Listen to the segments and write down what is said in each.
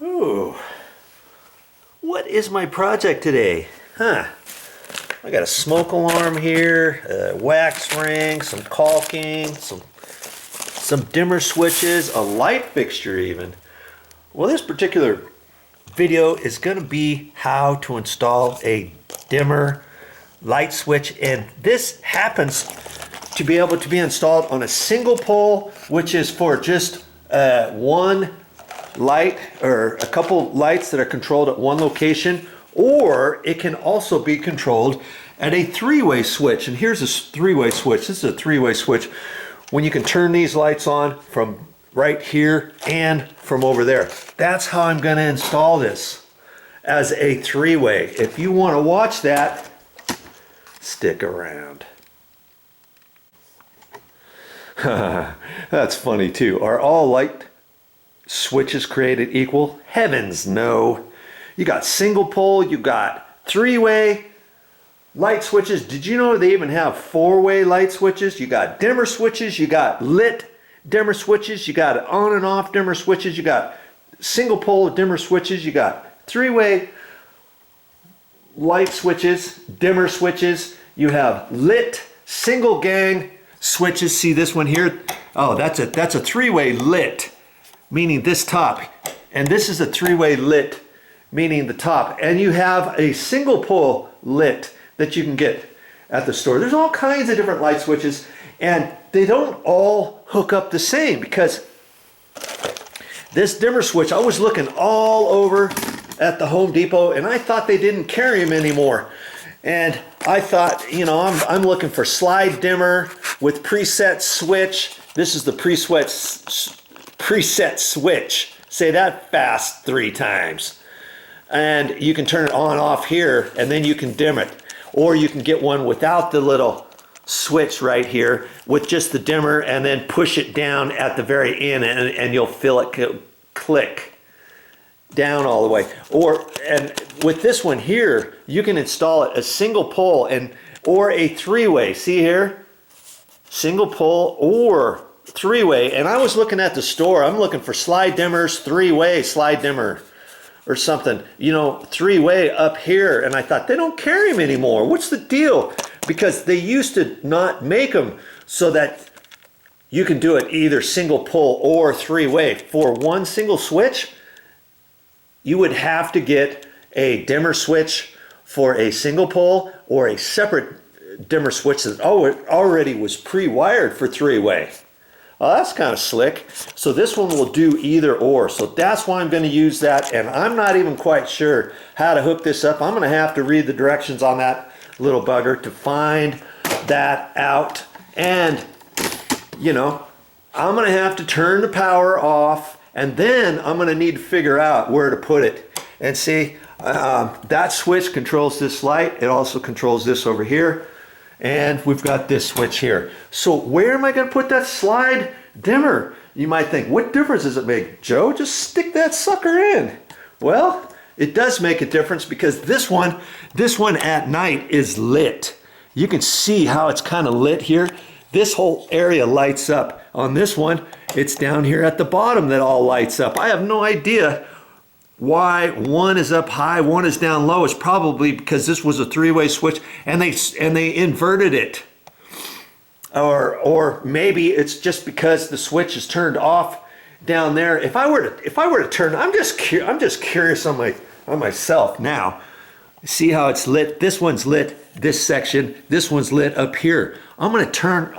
Ooh, what is my project today? I got a smoke alarm here, a wax ring, some caulking, some dimmer switches, a light fixture even. Well, this particular video is going to be how to install a dimmer light switch, and this happens to be able to be installed on a single pole, which is for just one light or a couple lights that are controlled at one location, or it can also be controlled at a three-way switch. And here's a three-way switch. This is a three-way switch when you can turn these lights on from right here and from over there. That's how I'm going to install this as a three-way. If you want to watch that, stick around. That's funny too. Are all light switches created equal? Heavens no. You got single pole, you got three-way light switches. Did you know they even have four-way light switches? You got dimmer switches, you got lit dimmer switches, you got on and off dimmer switches, you got single pole dimmer switches, you got three-way light switches, dimmer switches, you have lit single gang switches. See this one here? Oh, that's a three-way lit, meaning this top, and this is a three-way lit, meaning the top. And you have a single pole lit that you can get at the store. There's all kinds of different light switches, and they don't all hook up the same, because this dimmer switch, I was looking all over at the Home Depot and I thought they didn't carry them anymore. And I thought, you know, I'm looking for slide dimmer with preset switch. This is the preset switch. Say that fast 3 times. And you can turn it on off here, and then you can dim it. Or you can get one without the little switch right here with just the dimmer, and then push it down at the very end, and you'll feel it click down all the way. And with this one here, you can install it a single pole or a three-way. See here? Single pole or three-way. And I was looking at the store, I'm looking for slide dimmers, three-way slide dimmer or something, you know, three-way up here. And I thought, they don't carry them anymore. What's the deal? Because they used to not make them so that you can do it either single pole or three-way. For one single switch, you would have to get a dimmer switch for a single pole, or a separate dimmer switch that already was pre-wired for three-way. Well, that's kind of slick. So this one will do either or. So that's why I'm going to use that, and I'm not even quite sure how to hook this up. I'm going to have to read the directions on that little bugger to find that out. And, you know, I'm going to have to turn the power off, and then I'm going to need to figure out where to put it. And see, that switch controls this light. It also controls this over here. And we've got this switch here. So where am I going to put that slide dimmer? You might think, what difference does it make, Joe? Just stick that sucker in. Well, it does make a difference, because this one at night is lit. You can see how it's kind of lit here. This whole area lights up. On this one, it's down here at the bottom that all lights up. I have no idea why one is up high, one is down low. It's probably because this was a three-way switch and they inverted it. Or maybe it's just because the switch is turned off down there. If I were to turn, I'm just curious on myself now. See how it's lit? This one's lit, this section. This one's lit up here. I'm gonna turn,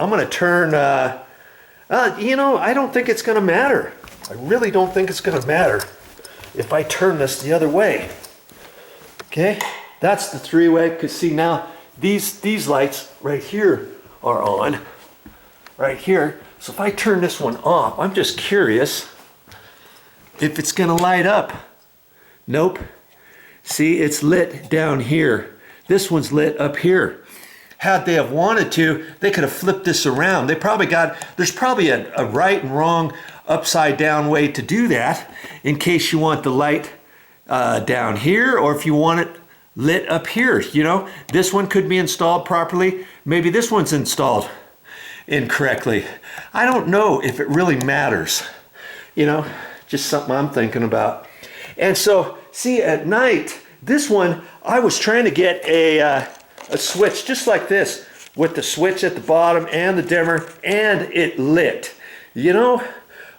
you know, I don't think it's gonna matter. I really don't think it's gonna matter if I turn this the other way. Okay, that's the three-way, because see now, these lights right here are on, right here. So if I turn this one off, I'm just curious if it's gonna light up. Nope. See, it's lit down here. This one's lit up here. Had they have wanted to, they could have flipped this around. There's probably a right and wrong upside down way to do that, in case you want the light down here, or if you want it lit up here. You know, this one could be installed properly. Maybe this one's installed incorrectly. I don't know if it really matters. You know, just something I'm thinking about. And so, see, at night, this one, I was trying to get a switch just like this, with the switch at the bottom and the dimmer, and it lit. You know,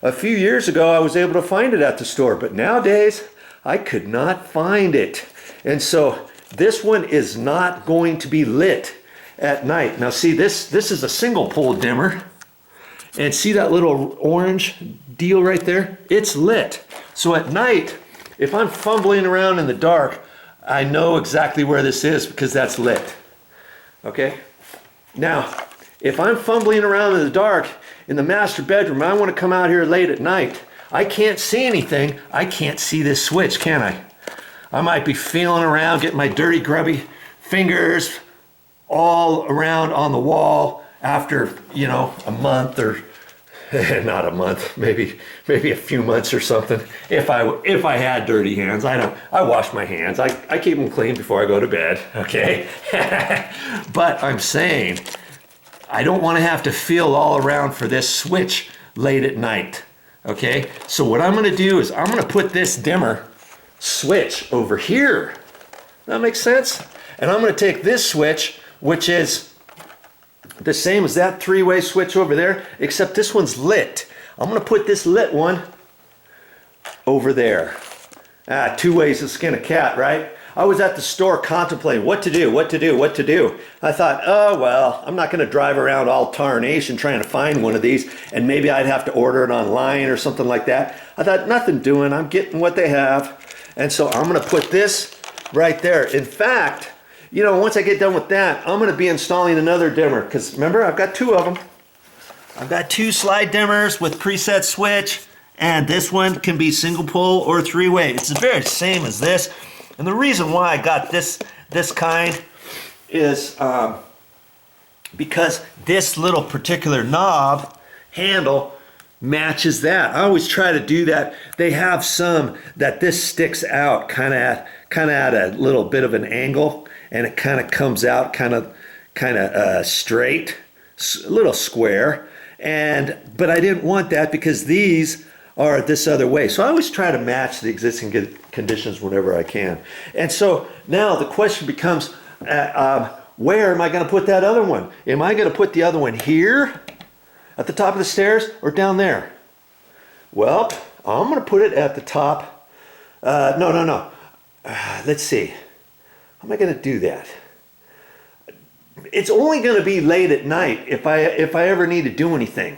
a few years ago, I was able to find it at the store, but nowadays, I could not find it. And so, this one is not going to be lit at night. Now see, this is a single pole dimmer. And see that little orange deal right there? It's lit. So at night, if I'm fumbling around in the dark, I know exactly where this is because that's lit. Okay? Now, if I'm fumbling around in the dark in the master bedroom, I want to come out here late at night, I can't see anything. I can't see this switch, can I? I might be feeling around, getting my dirty, grubby fingers all around on the wall after, you know, a month or not a month, maybe a few months or something. If I had dirty hands, I wash my hands. I keep them clean before I go to bed, okay? But I'm saying I don't want to have to feel all around for this switch late at night, okay? So what I'm going to do is I'm going to put this dimmer switch over here. That makes sense? And I'm going to take this switch, which is the same as that three-way switch over there, except this one's lit. I'm going to put this lit one over there. Two ways to skin a cat, right? I was at the store contemplating what to do. I thought, oh, well, I'm not going to drive around all tarnation trying to find one of these, and maybe I'd have to order it online or something like that. I thought, nothing doing. I'm getting what they have. And so I'm going to put this right there. In fact, you know, once I get done with that, I'm going to be installing another dimmer because remember, I've got two of them. I've got two slide dimmers with preset switch, and this one can be single pole or three-way. It's the very same as this. And the reason why I got this kind is because this little particular knob handle matches that. I always try to do that. They have some that this sticks out kind of at a little bit of an angle, and it kind of comes out kind of straight, a little square. But I didn't want that because these are this other way. So I always try to match the existing conditions whenever I can. And so now the question becomes, where am I going to put that other one? Am I going to put the other one here at the top of the stairs or down there? Well, I'm going to put it at the top. No. Let's see. How am I going to do that? It's only going to be late at night if I ever need to do anything.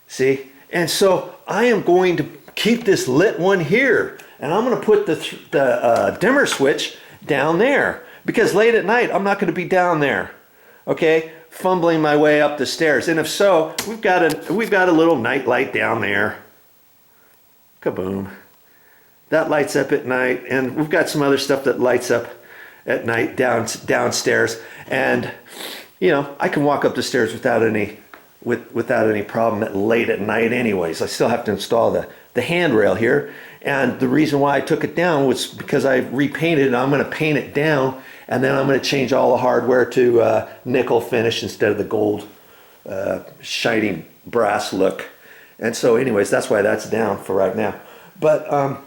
See? And so I am going to keep this lit one here, and I'm going to put the dimmer switch down there because late at night I'm not going to be down there, okay, fumbling my way up the stairs. And if so, we've got a little night light down there. Kaboom! That lights up at night, and we've got some other stuff that lights up at night downstairs. And you know, I can walk up the stairs without any problem late at night anyways. I still have to install the handrail here, and the reason why I took it down was because I repainted it. I'm going to paint it down, and then I'm going to change all the hardware to nickel finish instead of the gold shiny brass look. And so anyways, that's why that's down for right now. But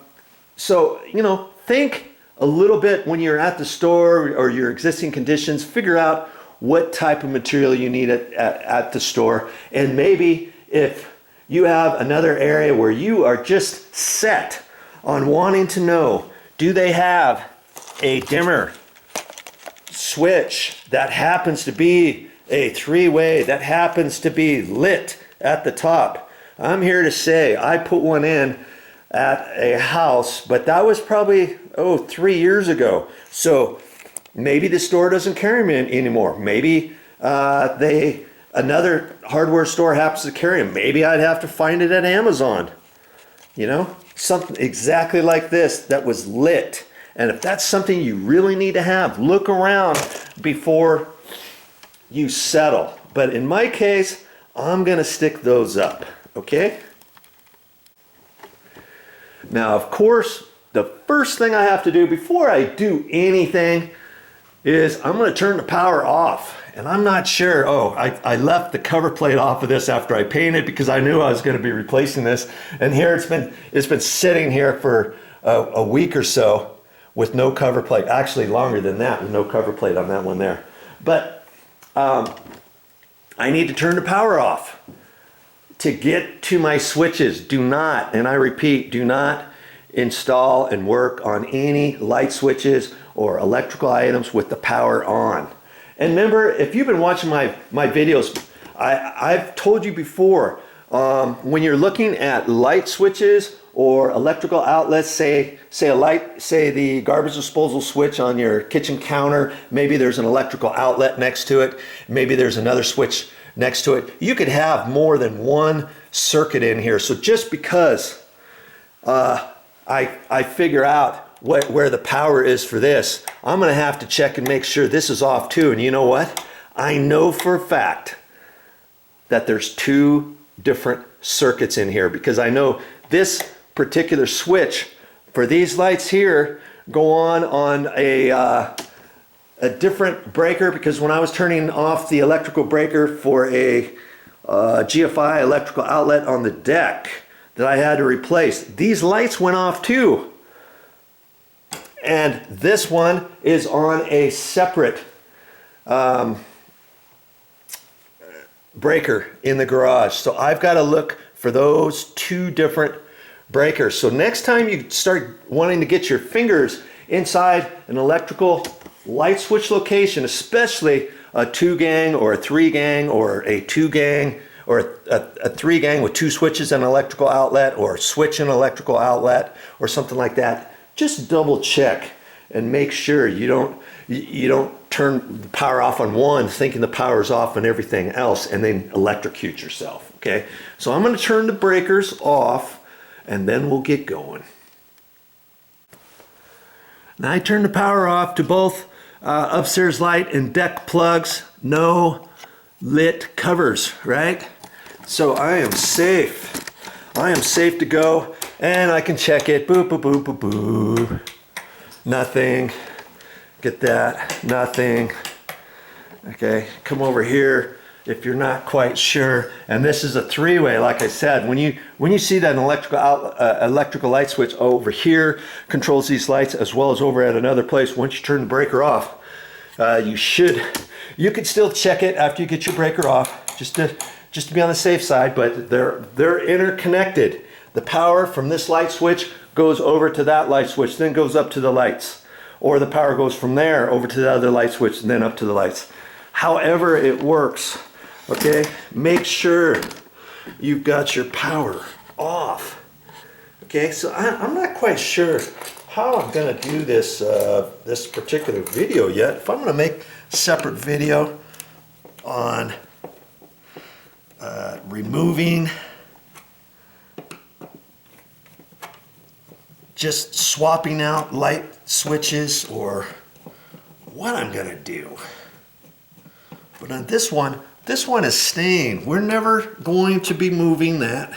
so, you know, think a little bit when you're at the store or your existing conditions, figure out what type of material you need at the store. And maybe if you have another area where you are just set on wanting to know, do they have a dimmer switch that happens to be a three-way, that happens to be lit at the top? I'm here to say I put one in at a house, but that was probably 3 years ago. So maybe the store doesn't carry them anymore. Maybe another hardware store happens to carry them. Maybe I'd have to find it at Amazon. You know, something exactly like this that was lit. And if that's something you really need to have, look around before you settle. But in my case, I'm going to stick those up. Okay? Now, of course, the first thing I have to do before I do anything is I'm going to turn the power off. And I'm not sure, I left the cover plate off of this after I painted because I knew I was going to be replacing this. And here it's been sitting here for a week or so with no cover plate. Actually longer than that with no cover plate on that one there. But I need to turn the power off to get to my switches. Do not, and I repeat, do not install and work on any light switches or electrical items with the power on. And remember, if you've been watching my videos, I've told you before, when you're looking at light switches or electrical outlets, say the garbage disposal switch on your kitchen counter, maybe there's an electrical outlet next to it, maybe there's another switch next to it. You could have more than one circuit in here. So just because I figure out where the power is for this, I'm gonna have to check and make sure this is off too. And you know what? I know for a fact that there's two different circuits in here, because I know this particular switch for these lights here go on a different breaker, because when I was turning off the electrical breaker for a GFI electrical outlet on the deck that I had to replace, these lights went off too. And this one is on a separate breaker in the garage. So I've got to look for those two different breakers. So next time you start wanting to get your fingers inside an electrical light switch location, especially a 2-gang or a 3-gang or a 2-gang or a 3-gang with 2 switches and an electrical outlet, or a switch and electrical outlet or something like that, just double check and make sure you don't turn the power off on one thinking the power's off on everything else and then electrocute yourself. Okay, so I'm going to turn the breakers off and then we'll get going. Now I turn the power off to both upstairs light and deck plugs. No lit covers, right? So I am safe. I am safe to go, and I can check it. Boo, boo, boo, boo, boo. Nothing. Get that? Nothing. Okay, come over here if you're not quite sure. And this is a 3-way, like I said. When you see that an electrical light switch over here controls these lights, as well as over at another place. Once you turn the breaker off, you could still check it after you get your breaker off, just to be on the safe side. But they're interconnected. The power from this light switch goes over to that light switch, then goes up to the lights, or the power goes from there over to the other light switch and then up to the lights. However it works. Okay, make sure you've got your power off. Okay, so I'm not quite sure how I'm gonna do this this particular video yet. If I'm gonna make a separate video on removing, just swapping out light switches, or what I'm gonna do. But on this one is staying. We're never going to be moving that,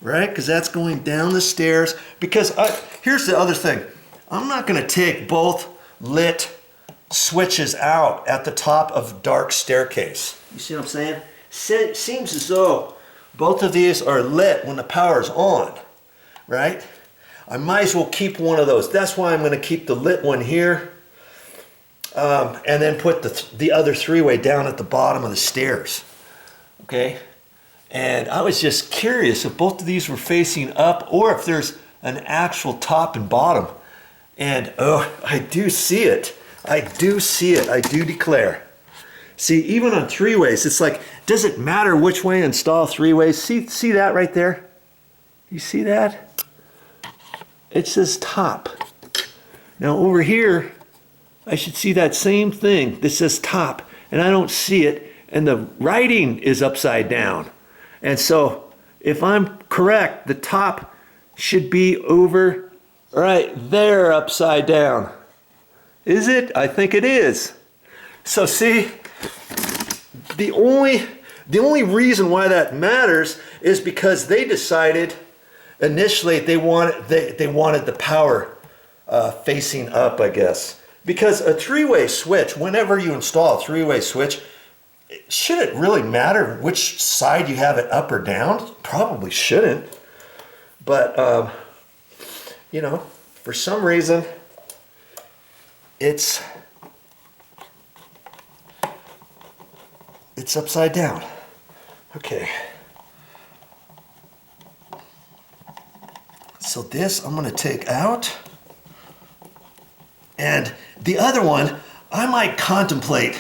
right? Because that's going down the stairs. Because here's the other thing. I'm not going to take both lit switches out at the top of dark staircase. You see what I'm saying? It seems as though both of these are lit when the power's on, right? I might as well keep one of those. That's why I'm going to keep the lit one here. And then put the other 3-way down at the bottom of the stairs. Okay? And I was just curious if both of these were facing up or if there's an actual top and bottom. And oh, I do see it. I do see it. I do declare. See, even on 3-ways, it's like, does it matter which way to install 3-ways? See that right there? You see that? It says top. Now over here, I should see that same thing that says top, and I don't see it, and the writing is upside down. And so if I'm correct, the top should be over right there upside down. Is it? I think it is. So see, the only reason why that matters is because they decided initially they wanted the power facing up, I guess. Because a 3-way switch, whenever you install a 3-way switch, should it really matter which side you have it up or down? Probably shouldn't. But you know, for some reason, it's upside down. Okay. So this I'm going to take out. And the other one, I might contemplate,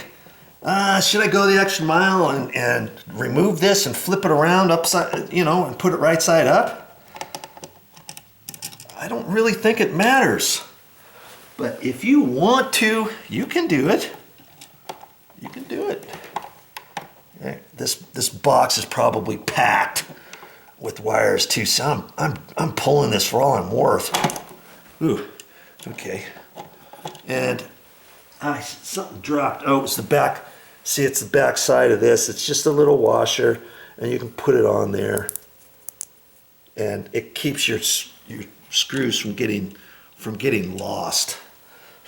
should I go the extra mile and remove this and flip it around upside, you know, and put it right side up? I don't really think it matters. But if you want to, you can do it. You can do it. This box is probably packed with wires too, so I'm pulling this for all I'm worth. Ooh, okay. And something dropped. Oh, it's the back. See, it's the back side of this. It's just a little washer, and you can put it on there, and it keeps your screws from getting lost,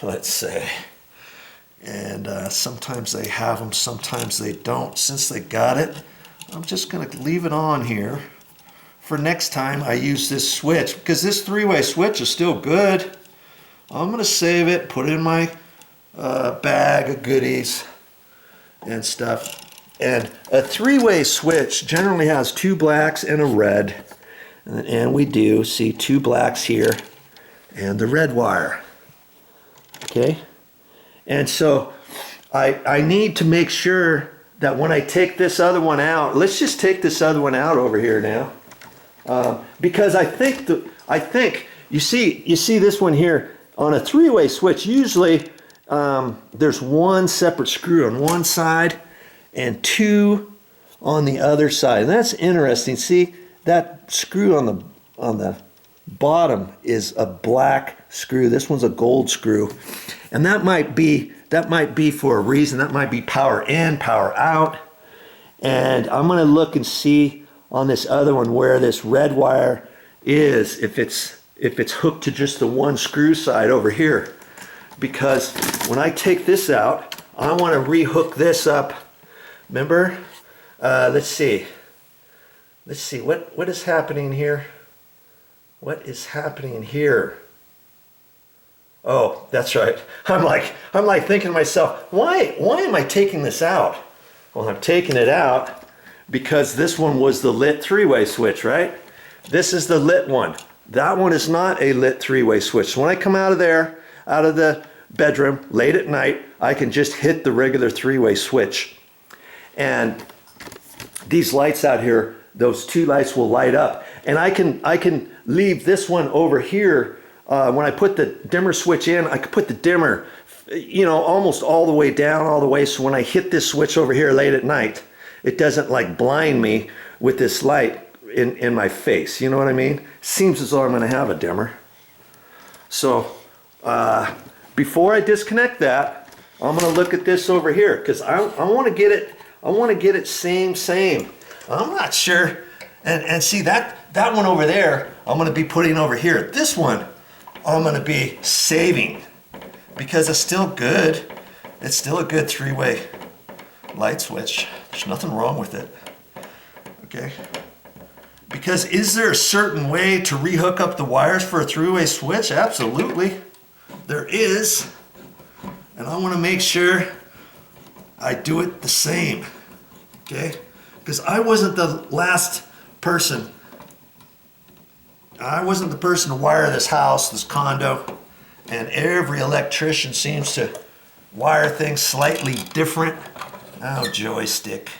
let's say. And sometimes they have them, sometimes they don't. Since they got it, I'm just going to leave it on here for next time I use this switch, because this three-way switch is still good. I'm going to save it, put it in my bag of goodies and stuff. And a three-way switch generally has 2 blacks and a red. And we do see 2 blacks here and the red wire. Okay? And so I need to make sure that when I take this other one out, let's just take this other one out over here now. Because I think you see this one here. On a three-way switch, usually there's 1 separate screw on one side and 2 on the other side. And that's interesting. See, that screw on the bottom is a black screw. This one's a gold screw. And that might be for a reason. That might be power in, power out. And I'm going to look and see on this other one where this red wire is, if it's hooked to just the 1 screw side over here. Because when I take this out, I want to rehook this up. Remember? Let's see. What is happening here? What is happening here? Oh, that's right. I'm like thinking to myself, why am I taking this out? Well, I'm taking it out because this one was the lit three-way switch, right? This is the lit one. That one is not a lit three-way switch. So when I come out of the bedroom late at night, I can just hit the regular three-way switch. And these lights out here, those 2 lights will light up. And I can leave this one over here. When I put the dimmer switch in, I can put the dimmer, you know, almost all the way down, all the way. So when I hit this switch over here late at night, it doesn't like blind me with this light in my face. You know what I mean? Seems as though I'm going to have a dimmer. So before I disconnect that, I'm going to look at this over here because I want to get it. I want to get it same. I'm not sure. And see that one over there, I'm going to be putting over here. This one, I'm going to be saving because it's still good. It's still a good 3-way light switch. There's nothing wrong with it. Okay. Because is there a certain way to rehook up the wires for a 3-way switch? Absolutely. There is. And I want to make sure I do it the same. Okay? Because I wasn't the last person. I wasn't the person to wire this house, this condo. And every electrician seems to wire things slightly different. Oh, joystick.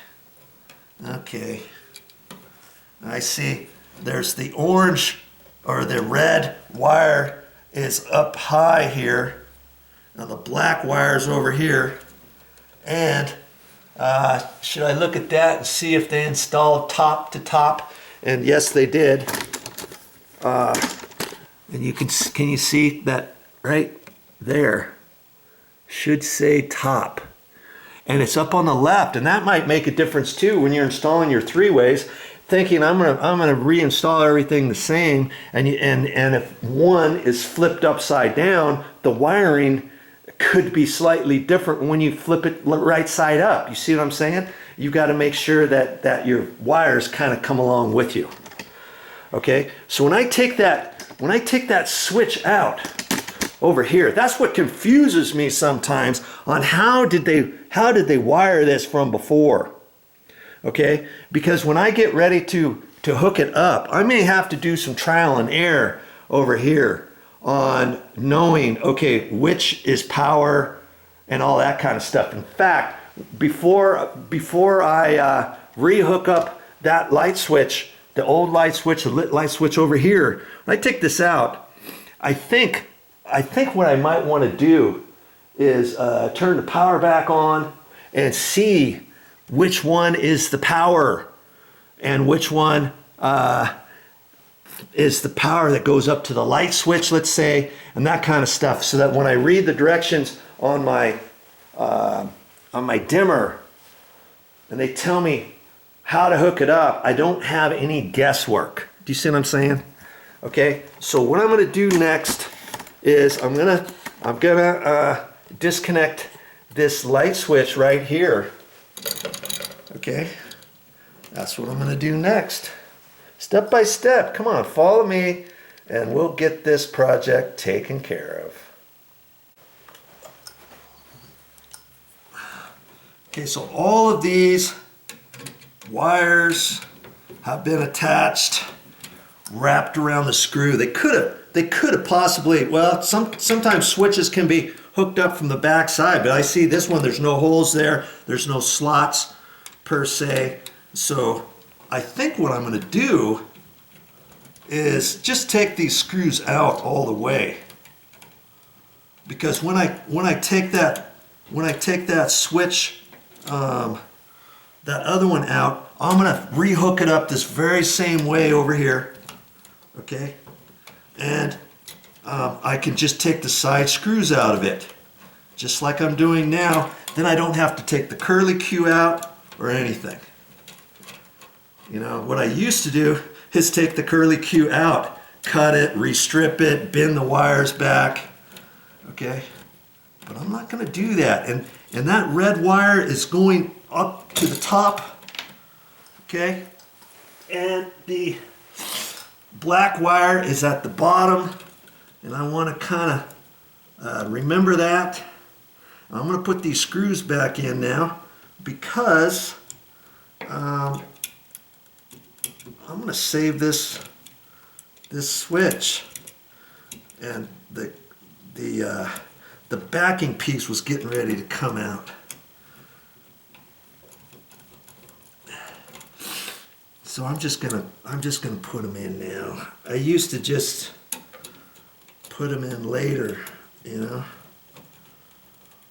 Okay. I see there's the orange or the red wire is up high here. Now the black wire's over here. And should I look at that and see if they installed top to top? And yes, they did. And can you see that right there? Should say top. And it's up on the left, and that might make a difference too when you're installing your 3-ways. Thinking I'm gonna reinstall everything the same, and if one is flipped upside down, the wiring could be slightly different when you flip it right side up. You see what I'm saying? You've got to make sure that your wires kind of come along with you. Okay, so when I take that switch out over here, that's what confuses me sometimes on how did they wire this from before. Okay, because when I get ready to hook it up, I may have to do some trial and error over here on knowing, okay, which is power and all that kind of stuff. In fact, before I rehook up that light switch, the old light switch, the lit light switch over here, when I take this out, I think what I might want to do is turn the power back on and see which one is the power and which one is the power that goes up to the light switch, let's say, and that kind of stuff, so that when I read the directions on my dimmer and they tell me how to hook it up, I don't have any guesswork. Do you see what I'm saying? Okay, so what I'm going to do next is I'm gonna disconnect this light switch right here. Okay, that's what I'm going to do next. Step by step, come on, follow me, and we'll get this project taken care of. Okay, so all of these wires have been attached, wrapped around the screw. They could have possibly, well, sometimes switches can be hooked up from the back side, but I see this one, there's no holes there, there's no slots per se. So I think what I'm going to do is just take these screws out all the way, because when I take that switch, that other one out, I'm going to rehook it up this very same way over here. Okay, and I can just take the side screws out of it, just like I'm doing now. Then I don't have to take the curly Q out or anything. You know, what I used to do is take the curly Q out, cut it, restrip it, bend the wires back. Okay, but I'm not going to do that. And that red wire is going up to the top. Okay, and the black wire is at the bottom, and I want to kind of remember that. I'm going to put these screws back in now, because I'm going to save this switch, and the backing piece was getting ready to come out. So I'm just gonna put them in now. I used to just put them in later, you know.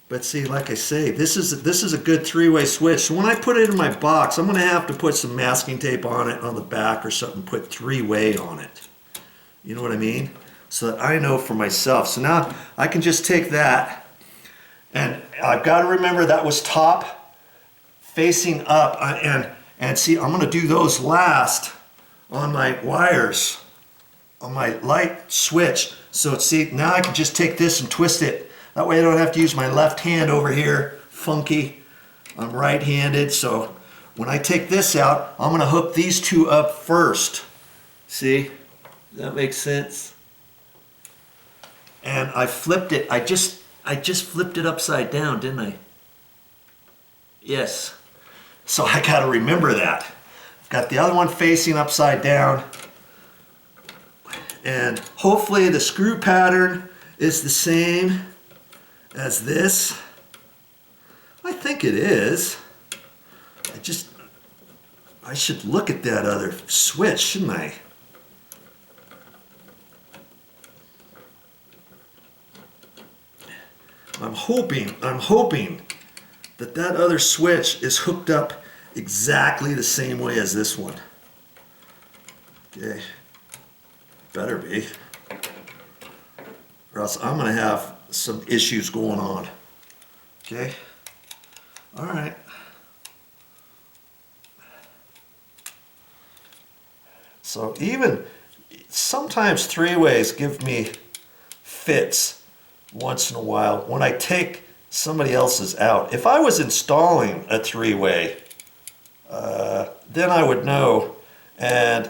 But see, like I say, this is a good three-way switch. So when I put it in my box, I'm gonna have to put some masking tape on it on the back or something, put three-way on it. You know what I mean? So that I know for myself. So now I can just take that, and I've got to remember that was top facing up, and see, I'm going to do those last on my wires, on my light switch. So see, now I can just take this and twist it. That way I don't have to use my left hand over here, funky. I'm right-handed, so when I take this out, I'm going to hook these two up first. See? Does that make sense? And I flipped it. I just flipped it upside down, didn't I? Yes. So I got to remember that. I've got the other one facing upside down. And hopefully the screw pattern is the same as this. I think it is. I should look at that other switch, shouldn't I? I'm hoping that other switch is hooked up exactly the same way as this one. Okay, better be, or else I'm going to have some issues going on. Okay, all right. So even sometimes three-ways give me fits once in a while when I take somebody else's out. If I was installing a three-way, then I would know, and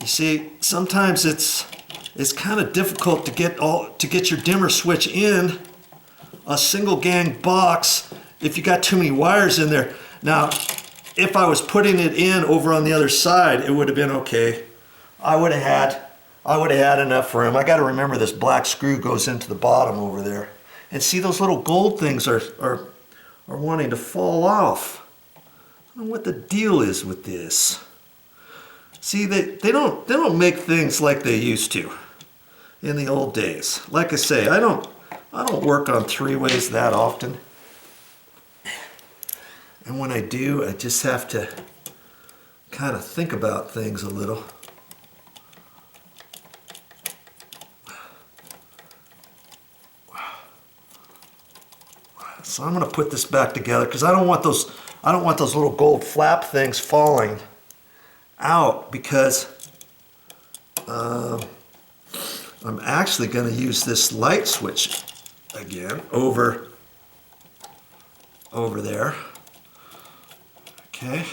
You see, sometimes it's kind of difficult to get your dimmer switch in a single gang box if you got too many wires in there. Now, if I was putting it in over on the other side, it would have been okay. I would have had enough room. I got to remember this black screw goes into the bottom over there. And see, those little gold things are wanting to fall off. I don't know what the deal is with this. See, they don't make things like they used to in the old days. Like I say, I don't work on three-ways that often. And when I do, I just have to kind of think about things a little. So I'm going to put this back together because I don't want those little gold flap things falling out, because I'm actually going to use this light switch again over there. Okay.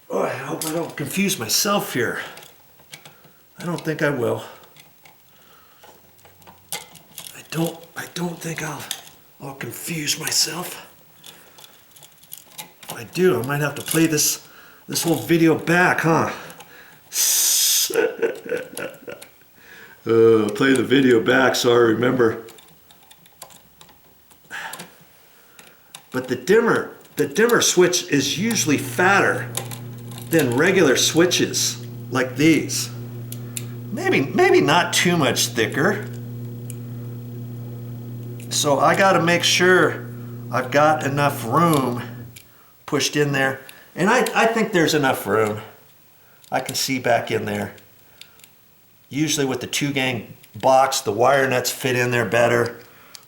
Oh, I hope I don't confuse myself here. I don't think I will. I don't think I'll confuse myself. If I do, I might have to play this whole video back, huh? Play the video back so I remember. But the dimmer switch is usually fatter than regular switches like these. Maybe not too much thicker. So I got to make sure I've got enough room pushed in there. And I think there's enough room. I can see back in there. Usually with the 2-gang box, the wire nuts fit in there better,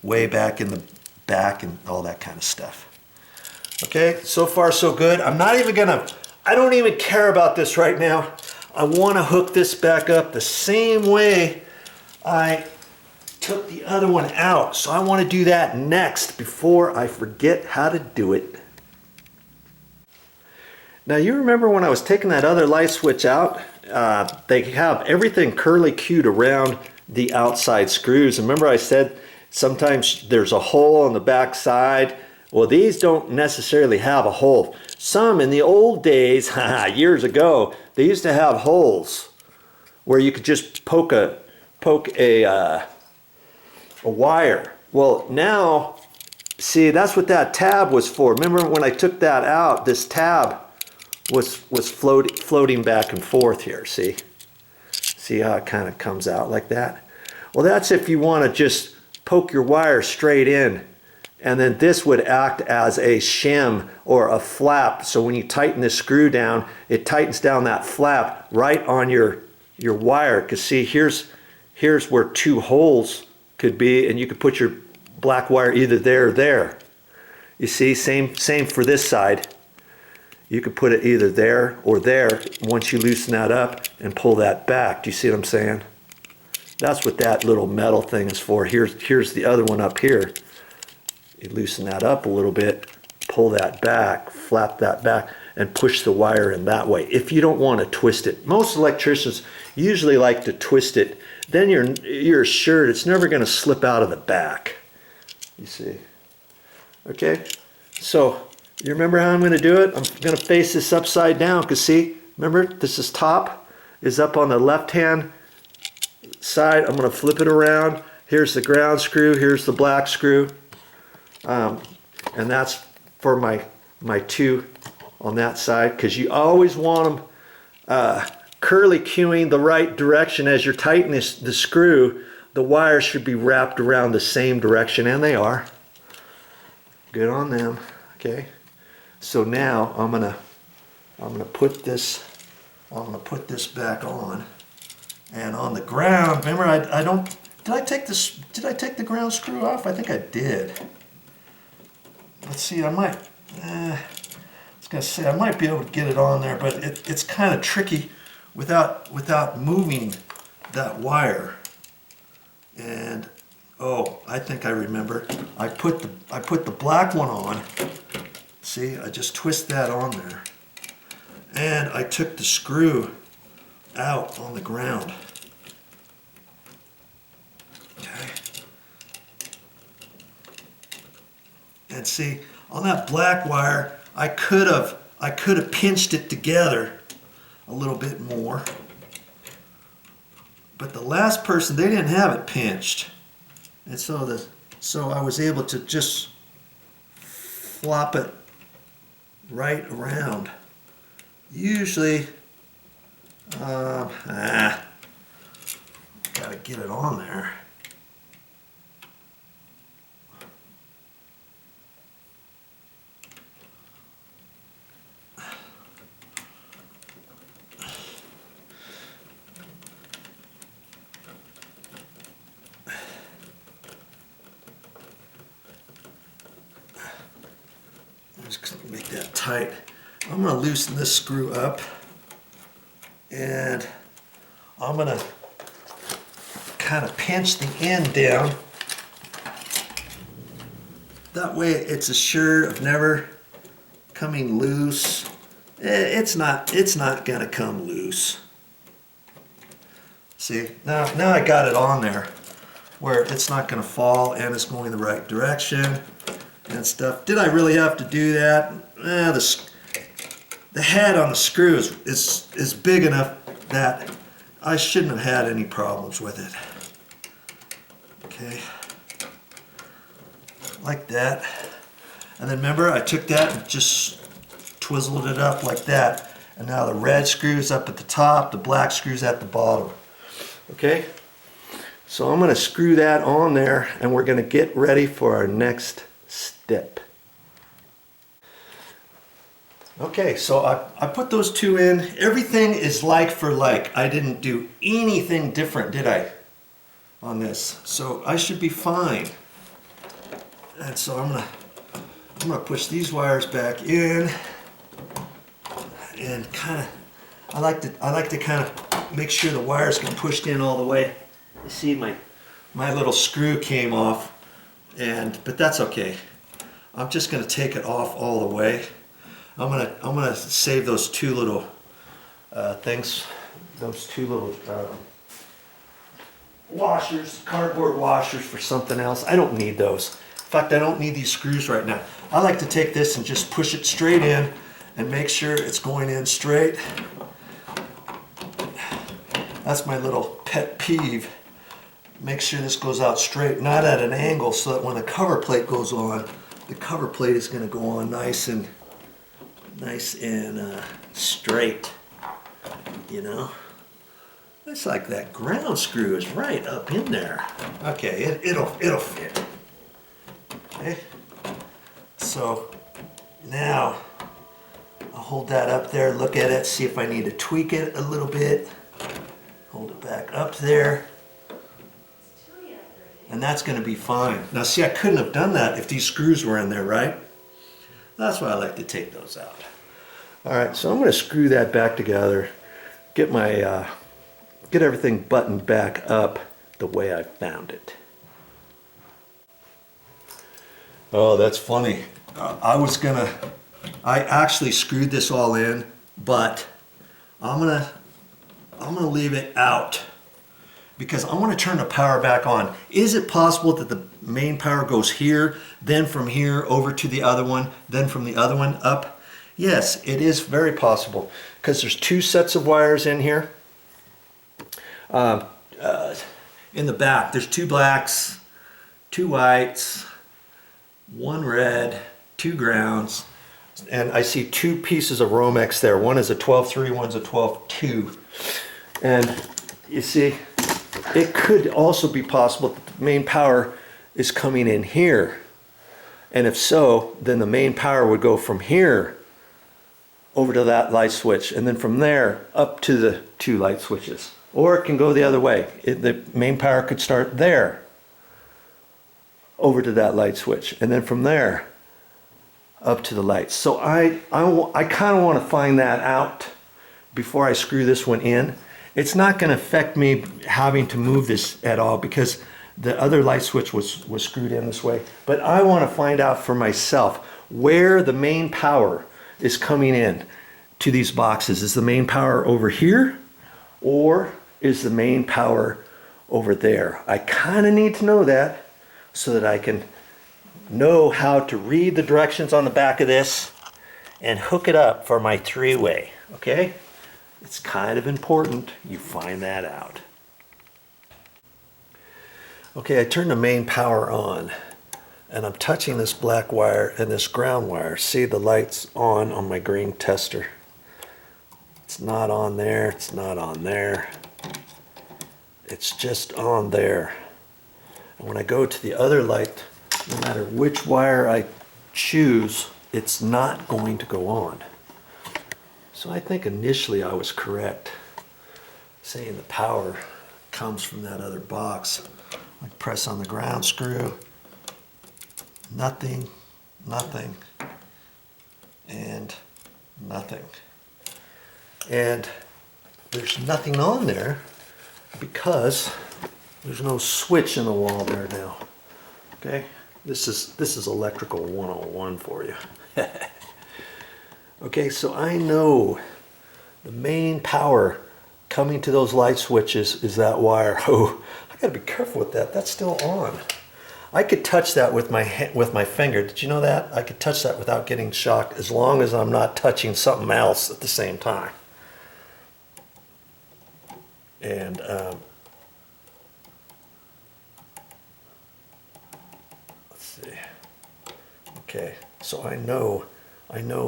way back in the back and all that kind of stuff. Okay, so far so good. I don't even care about this right now. I want to hook this back up the same way I took the other one out. So I want to do that next before I forget how to do it. Now you remember when I was taking that other light switch out, they have everything curly cued around the outside screws. Remember I said sometimes there's a hole on the back side? Well, these don't necessarily have a hole. Some in the old days, years ago, they used to have holes where you could just poke a wire. Well, now, see, that's what that tab was for. Remember when I took that out, this tab was floating back and forth here, see? See how it kind of comes out like that? Well, that's if you want to just poke your wire straight in, and then this would act as a shim or a flap. So when you tighten this screw down, it tightens down that flap right on your wire. Because see, here's where 2 holes could be, and you could put your black wire either there or there. You see, same for this side. You could put it either there or there once you loosen that up and pull that back. Do you see what I'm saying? That's what that little metal thing is for. Here's the other one up here. You loosen that up a little bit, pull that back, flap that back, and push the wire in that way. If you don't want to twist it. Most electricians usually like to twist it. Then you're assured it's never going to slip out of the back. You see? Okay? So, you remember how I'm going to do it? I'm going to face this upside down, because see, remember, this is top, is up on the left-hand side. I'm going to flip it around. Here's the ground screw, here's the black screw. And that's for my 2 on that side, because you always want them curly cueing the right direction. As you're tightening the screw, the wires should be wrapped around the same direction, and they are. Good on them. Okay. So now I'm gonna put this back on, and on the ground. Remember, did I take the ground screw off? I think I did. Let's see. I might be able to get it on there, but it's kind of tricky without moving that wire. And oh, I think I remember. I put the black one on. See, I just twist that on there. and I took the screw out on the ground. Okay. And see, on that black wire, I could have pinched it together a little bit more. But the last person, they didn't have it pinched. And so I was able to just flop it right around. Usually, gotta get it on there. Just make that tight. I'm going to loosen this screw up, and I'm going to kind of pinch the end down. That way it's assured of never coming loose. It's not going to come loose. See, now I got it on there where it's not going to fall and it's going the right direction and stuff. Did I really have to do that? The head on the screw is big enough that I shouldn't have had any problems with it. Okay, like that. And then remember, I took that and just twizzled it up like that. And now the red screw's up at the top, the black screw's at the bottom. Okay, so I'm going to screw that on there and we're going to get ready for our next step. Okay, so I put those two in. Everything is like for like. I didn't do anything different, did I, on this? So I should be fine. And so I'm gonna push these wires back in, and kind of I like to kind of make sure the wires get pushed in all the way. You see my little screw came off, but that's okay. I'm just gonna take it off all the way. I'm gonna save those two little things, those two little washers, cardboard washers, for something else. I don't need those. In fact, I don't need these screws right now. I like to take this and just push it straight in and make sure it's going in straight. That's my little pet peeve. Make sure this goes out straight, not at an angle, so that when the cover plate goes on, the cover plate is going to go on nice and straight, you know. It's like that ground screw is right up in there. Okay, it'll fit. Okay, so now I'll hold that up there, look at it, see if I need to tweak it a little bit. Hold it back up there. And that's going to be fine. Now see, I couldn't have done that if these screws were in there, right? That's why I like to take those out. All right, so I'm going to screw that back together, get everything buttoned back up the way I found it. Oh, that's funny. I actually screwed this all in, but I'm gonna leave it out because I want to turn the power back on. Is it possible that the main power goes here, then from here over to the other one, then from the other one up? Yes, it is very possible because there's two sets of wires in here. In the back, there's two blacks, two whites, one red, two grounds, and I see two pieces of Romex there. One is a 12-3, one's a 12-2. And you see, it could also be possible that the main power is coming in here. And if so, then the main power would go from here over to that light switch, and then from there up to the two light switches. Or it can go the other way. The main power could start there over to that light switch, and then from there up to the lights. So I kind of want to find that out before I screw this one in. It's not going to affect me having to move this at all because the other light switch was screwed in this way. But I want to find out for myself where the main power is coming in to these boxes? Is the main power over here, or is the main power over there? I kind of need to know that so that I can know how to read the directions on the back of this and hook it up for my three-way, okay? It's kind of important you find that out. Okay, I turned the main power on, and I'm touching this black wire and this ground wire. See, the light's on my green tester. It's not on there, it's not on there. It's just on there. And when I go to the other light, no matter which wire I choose, it's not going to go on. So I think initially I was correct, saying the power comes from that other box. I press on the ground screw, nothing, nothing, and nothing. And there's nothing on there because there's no switch in the wall there now. Okay, this is electrical 101 for you. Okay, so I know the main power coming to those light switches is that wire. Oh, I gotta be careful with that. That's still on. I could touch that with my finger. Did you know that? I could touch that without getting shocked as long as I'm not touching something else at the same time. And let's see. Okay, so I know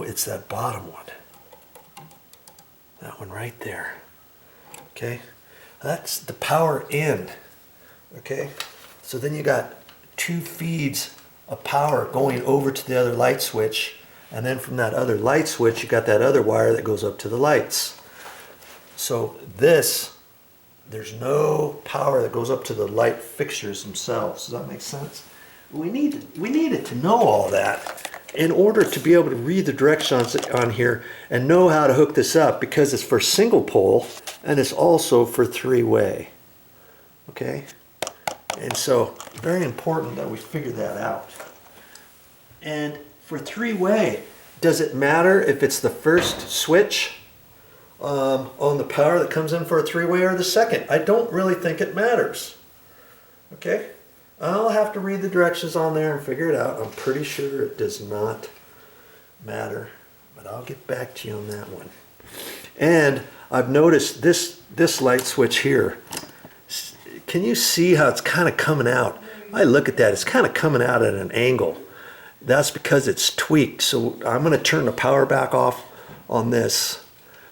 it's that bottom one. That one right there. Okay, that's the power in. Okay, so then you got two feeds of power going over to the other light switch, and then from that other light switch you got that other wire that goes up to the lights. So there's no power that goes up to the light fixtures themselves. Does that make sense? We needed to know all that in order to be able to read the directions on here and know how to hook this up, because it's for single pole and it's also for three-way. Okay? And so very important that we figure that out. And for three-way, does it matter if it's the first switch on the power that comes in for a three-way or the second? I don't really think it matters. Okay? I'll have to read the directions on there and figure it out. I'm pretty sure it does not matter, but I'll get back to you on that one. And I've noticed this light switch here. Can you see how it's kind of coming out? I look at that, it's kind of coming out at an angle. That's because it's tweaked. So I'm going to turn the power back off on this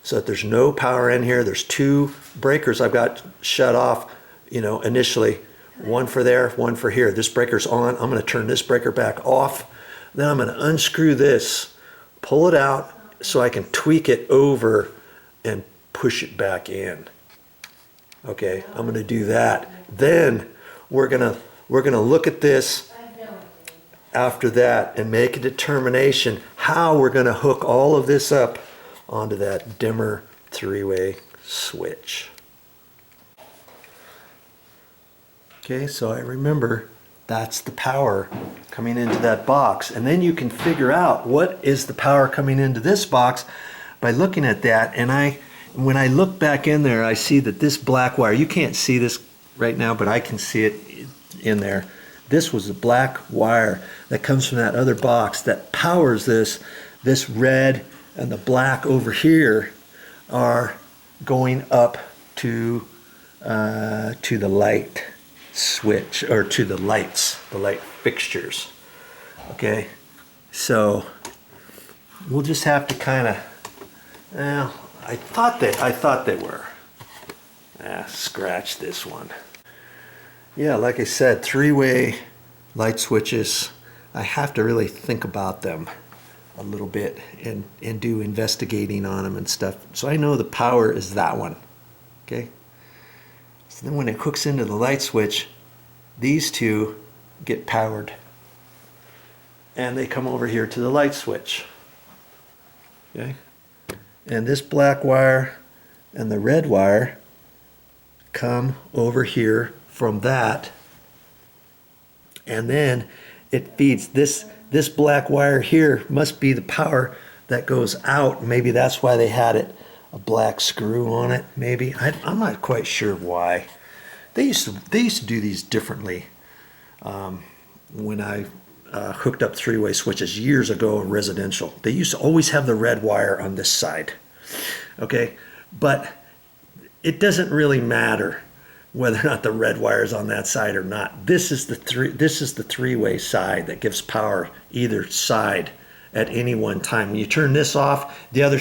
so that there's no power in here. There's two breakers I've got shut off, initially. One for there, one for here. This breaker's on. I'm going to turn this breaker back off. Then I'm going to unscrew this, pull it out so I can tweak it over and push it back in. Okay, I'm going to do that. Then we're going to look at this after that and make a determination how we're going to hook all of this up onto that dimmer three-way switch. Okay, so I remember that's the power coming into that box. And then you can figure out what is the power coming into this box by looking at that. And when I look back in there, I see that this black wire, you can't see this right now, but I can see it in there. This was a black wire that comes from that other box that powers this. This red and the black over here are going up to the light switch, or to the lights, the light fixtures. Okay, so we'll just have to kind of, well, I thought they were. Scratch this one. Yeah, like I said, three-way light switches, I have to really think about them a little bit and do investigating on them and stuff. So I know the power is that one. Okay. So then when it hooks into the light switch, these two get powered and they come over here to the light switch. Okay. And this black wire and the red wire come over here from that, and then it feeds this black wire here must be the power that goes out. Maybe that's why they had it a black screw on it. Maybe I'm not quite sure why. They used to do these differently when I hooked up three-way switches years ago in residential. They used to always have the red wire on this side. Okay, but it doesn't really matter whether or not the red wire is on that side or not. This is the three-way side that gives power either side at any one time. When you turn this off, the other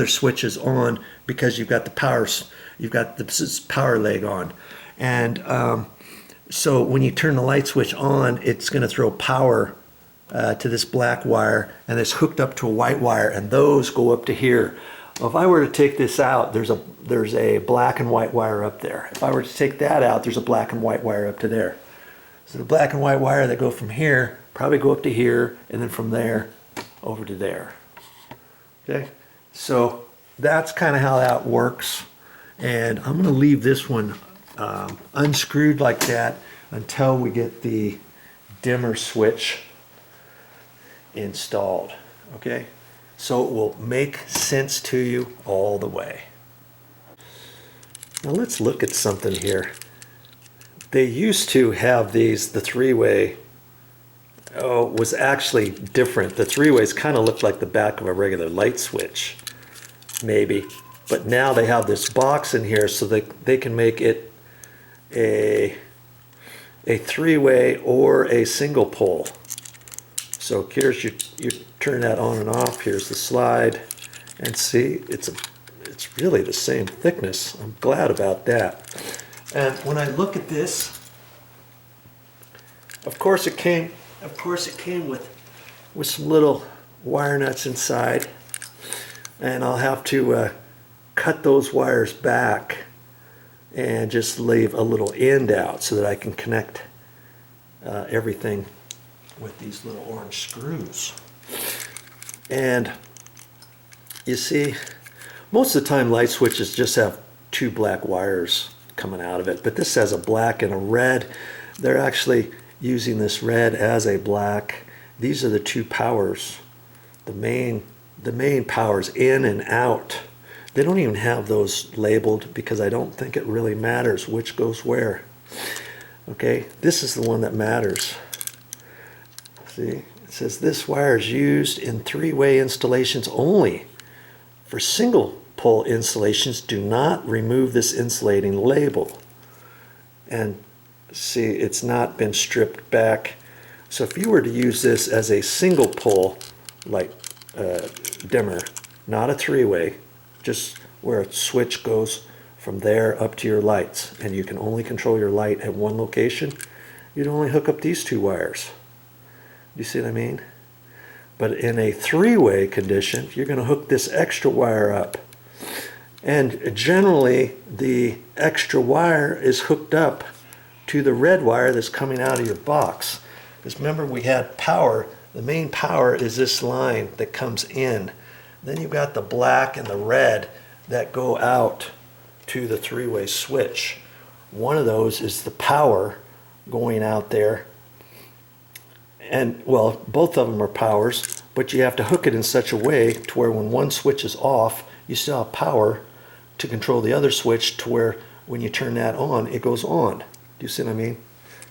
switch is on because you've got the power leg on. And so when you turn the light switch on, it's going to throw power to this black wire, and it's hooked up to a white wire, and those go up to here. Well, if I were to take this out, there's a black and white wire up there. If I were to take that out, there's a black and white wire up to there. So the black and white wire that go from here probably go up to here, and then from there over to there. Okay, so that's kind of how that works. And I'm going to leave this one unscrewed like that until we get the dimmer switch installed. Okay, so it will make sense to you all the way. Now let's look at something here. They used to have these, the three-way was actually different. The three-ways kind of looked like the back of a regular light switch, maybe. But now they have this box in here so they can make it a three-way or a single pole. So here's you turn that on and off. Here's the slide, and see it's really the same thickness. I'm glad about that. And when I look at this, of course it came with some little wire nuts inside, and I'll have to cut those wires back and just leave a little end out so that I can connect everything with these little orange screws. And you see, most of the time light switches just have two black wires coming out of it, but this has a black and a red. They're actually using this red as a black. These are the two powers. The main powers in and out. They don't even have those labeled because I don't think it really matters which goes where. Okay, this is the one that matters. See, it says this wire is used in three-way installations only. For single pole installations, do not remove this insulating label. And see, it's not been stripped back. So if you were to use this as a single pole light dimmer, not a three-way, just where a switch goes from there up to your lights, and you can only control your light at one location, you'd only hook up these two wires. Do you see what I mean? But in a three-way condition, you're going to hook this extra wire up. And generally, the extra wire is hooked up to the red wire that's coming out of your box. Because remember, we had power. The main power is this line that comes in. Then you've got the black and the red that go out to the three-way switch. One of those is the power going out there. And, well, both of them are powers, but you have to hook it in such a way to where when one switch is off, you still have power to control the other switch to where when you turn that on, it goes on. Do you see what I mean?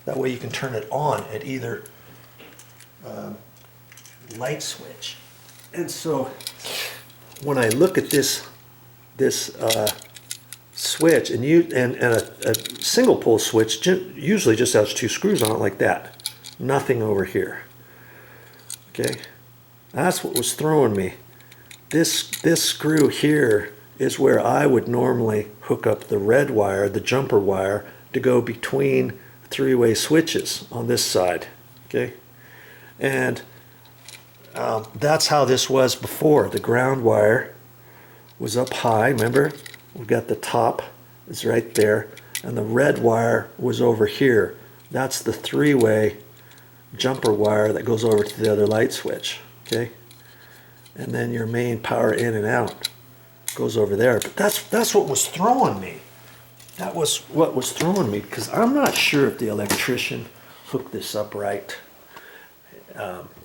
That way you can turn it on at either light switch. And so when I look at this switch, and a single pole switch usually just has two screws on it like that. Nothing over here. Okay, that's what was throwing me. This screw here is where I would normally hook up the red wire, the jumper wire, to go between three-way switches on this side. Okay, and that's how this was before. The ground wire was up high. Remember, we've got the top is right there, and the red wire was over here. That's the three-way jumper wire that goes over to the other light switch. Okay, and then your main power in and out goes over there. But that's what was throwing me. That was what was throwing me, because I'm not sure if the electrician hooked this up right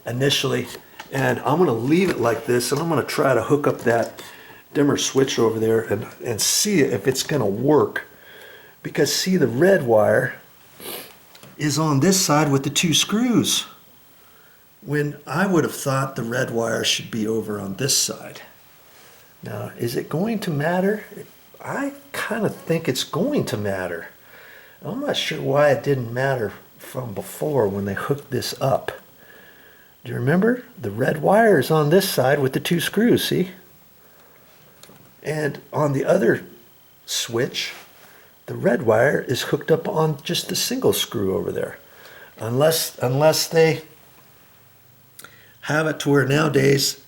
initially, And I'm gonna leave it like this, and I'm gonna try to hook up that dimmer switch over there and see if it's gonna work. Because see, the red wire is on this side with the 2 screws, when I would have thought the red wire should be over on this side. Now, is it going to matter? I kind of think it's going to matter. I'm not sure why it didn't matter from before when they hooked this up. Do you remember? The red wire is on this side with the 2 screws, see? And on the other switch, the red wire is hooked up on just the single screw over there. Unless they have it to where nowadays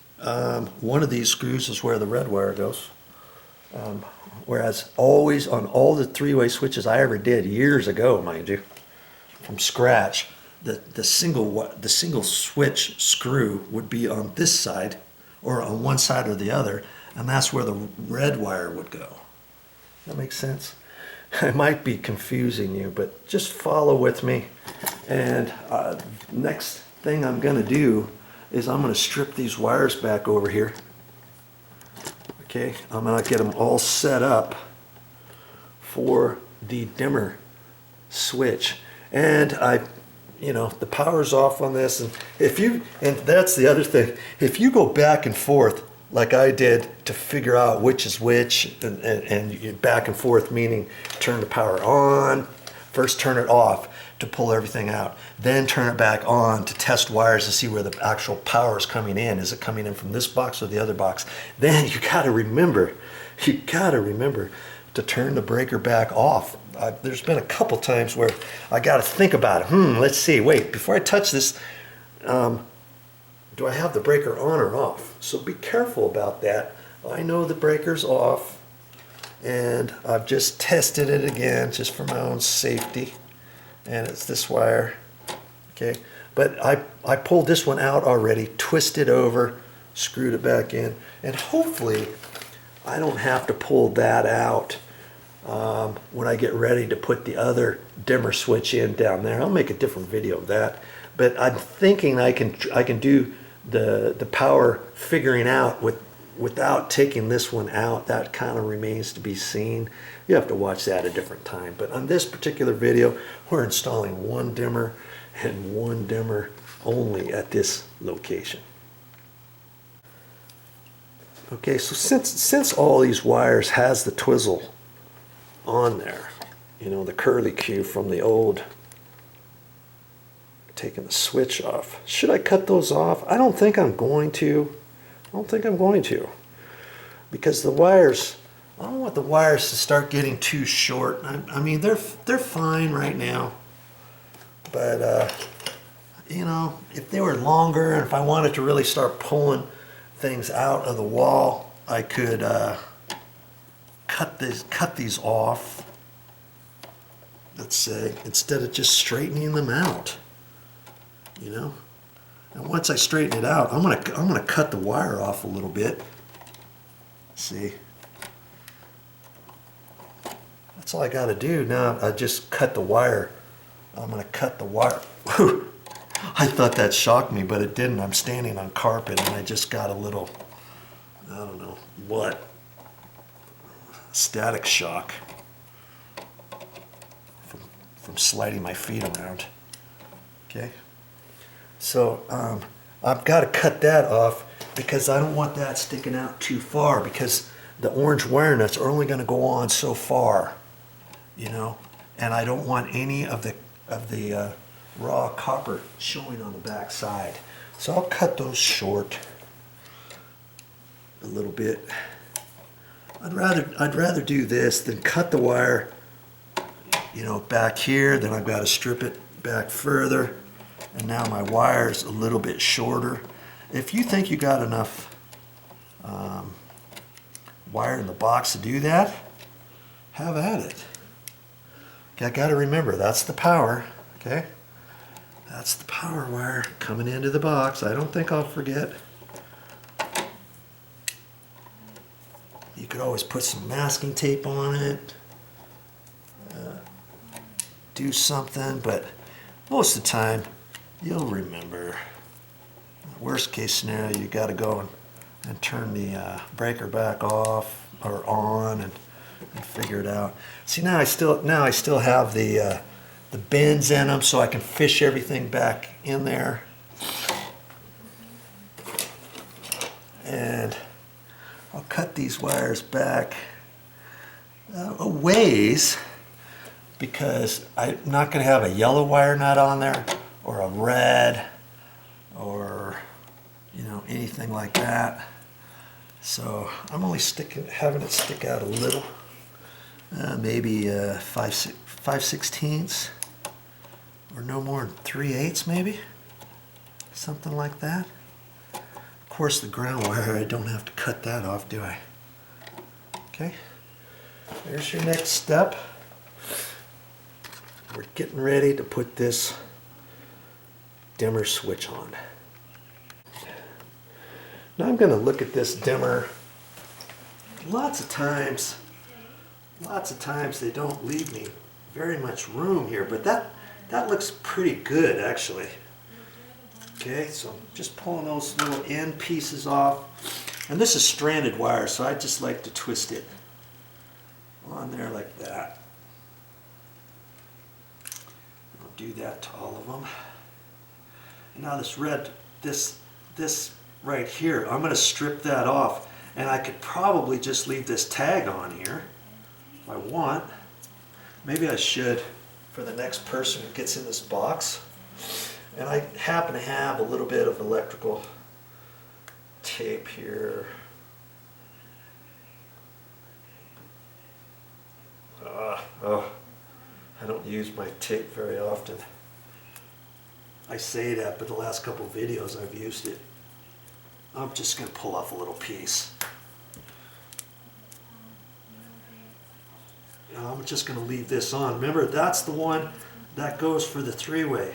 one of these screws is where the red wire goes. Whereas always on all the 3-way switches I ever did years ago, mind you, from scratch, the single switch screw would be on this side or on one side or the other, and that's where the red wire would go. That makes sense? I might be confusing you, but just follow with me. And next thing I'm going to do is I'm going to strip these wires back over here. Okay, I'm going to get them all set up for the dimmer switch. And the power's off on this. And that's the other thing. If you go back and forth like I did to figure out which is which, and back and forth meaning turn the power on, first turn it off to pull everything out, then turn it back on to test wires to see where the actual power is coming in. Is it coming in from this box or the other box? Then you gotta remember to turn the breaker back off. There's been a couple times where I gotta think about it. Let's see, wait, before I touch this, do I have the breaker on or off? So be careful about that. I know the breaker's off, and I've just tested it again just for my own safety. And it's this wire, okay? But I pulled this one out already, twisted over, screwed it back in, and hopefully I don't have to pull that out when I get ready to put the other dimmer switch in down there. I'll make a different video of that. But I'm thinking I can do the power figuring out without taking this one out. That kind of remains to be seen. You have to watch that at a different time. But on this particular video, we're installing one dimmer and one dimmer only at this location. Okay, so since all these wires has the twizzle on there, the curly Q from the old, taking the switch off. Should I cut those off? I don't think I'm going to. Because the wires, I don't want the wires to start getting too short. I mean, they're fine right now. But, if they were longer and if I wanted to really start pulling things out of the wall, I could cut these off, let's say, instead of just straightening them out. And once I straighten it out, I'm gonna cut the wire off a little bit. See, that's all I got to do now. I just cut the wire. I'm gonna cut the wire. I thought that shocked me, but it didn't. I'm standing on carpet and I just got a little, I don't know what, static shock from sliding my feet around. Okay. So I've got to cut that off because I don't want that sticking out too far, because the orange wire nuts are only going to go on so far, and I don't want any of the raw copper showing on the back side. So I'll cut those short a little bit. I'd rather do this than cut the wire, back here. Then I've got to strip it back further. And now my wire's a little bit shorter. If you think you got enough wire in the box to do that, have at it. Okay, I got to remember, that's the power, okay? That's the power wire coming into the box. I don't think I'll forget. You could always put some masking tape on it, do something, but most of the time, you'll remember. Worst case scenario, you got to go and turn the breaker back off or on and figure it out. See, now I still have the bends in them, so I can fish everything back in there. And I'll cut these wires back a ways, because I'm not going to have a yellow wire nut on there or a red or, you know, anything like that. So I'm only having it stick out a little, maybe 5/16 or no more than 3/8 maybe, something like that. Of course, the ground wire, I don't have to cut that off, do I? Okay, there's your next step. We're getting ready to put this dimmer switch on. Now I'm going to look at this dimmer. Lots of times they don't leave me very much room here, but that looks pretty good actually. Okay, so I'm just pulling those little end pieces off. And this is stranded wire, so I just like to twist it on there like that. I'll do that to all of them. Now this red, this right here, I'm going to strip that off, and I could probably just leave this tag on here if I want. Maybe I should for the next person who gets in this box. And I happen to have a little bit of electrical tape here. I don't use my tape very often. I say that, but the last couple of videos I've used it. I'm just going to pull off a little piece. I'm just going to leave this on. Remember, that's the one that goes for the three-way.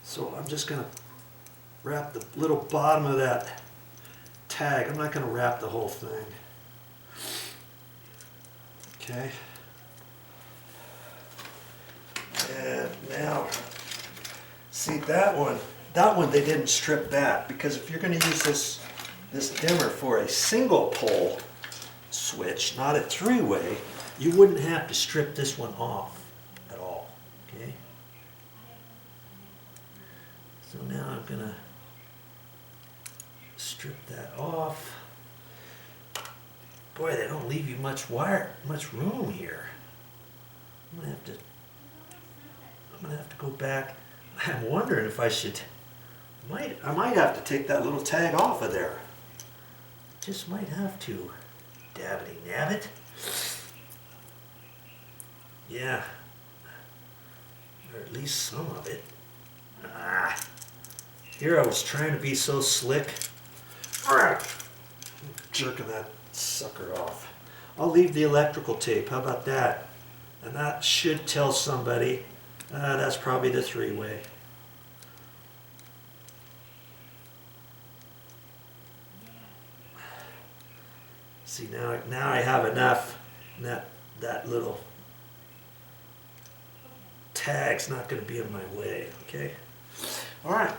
So I'm just going to wrap the little bottom of that tag. I'm not going to wrap the whole thing. Okay. And now, see that one they didn't strip that, because if you're going to use this dimmer for a single pole switch, not a three-way, you wouldn't have to strip this one off at all. Okay. So now I'm going to strip that off. Boy, they don't leave you much room here. I'm going to have to go back. I'm wondering if I should, I might have to take that little tag off of there. Just might have to. Dabbity nabbit. Yeah. Or at least some of it. Here I was trying to be so slick. Jerking that sucker off. I'll leave the electrical tape. How about that? And that should tell somebody that's probably the three-way. See, now I have enough. That little tag's not going to be in my way. Okay. All right.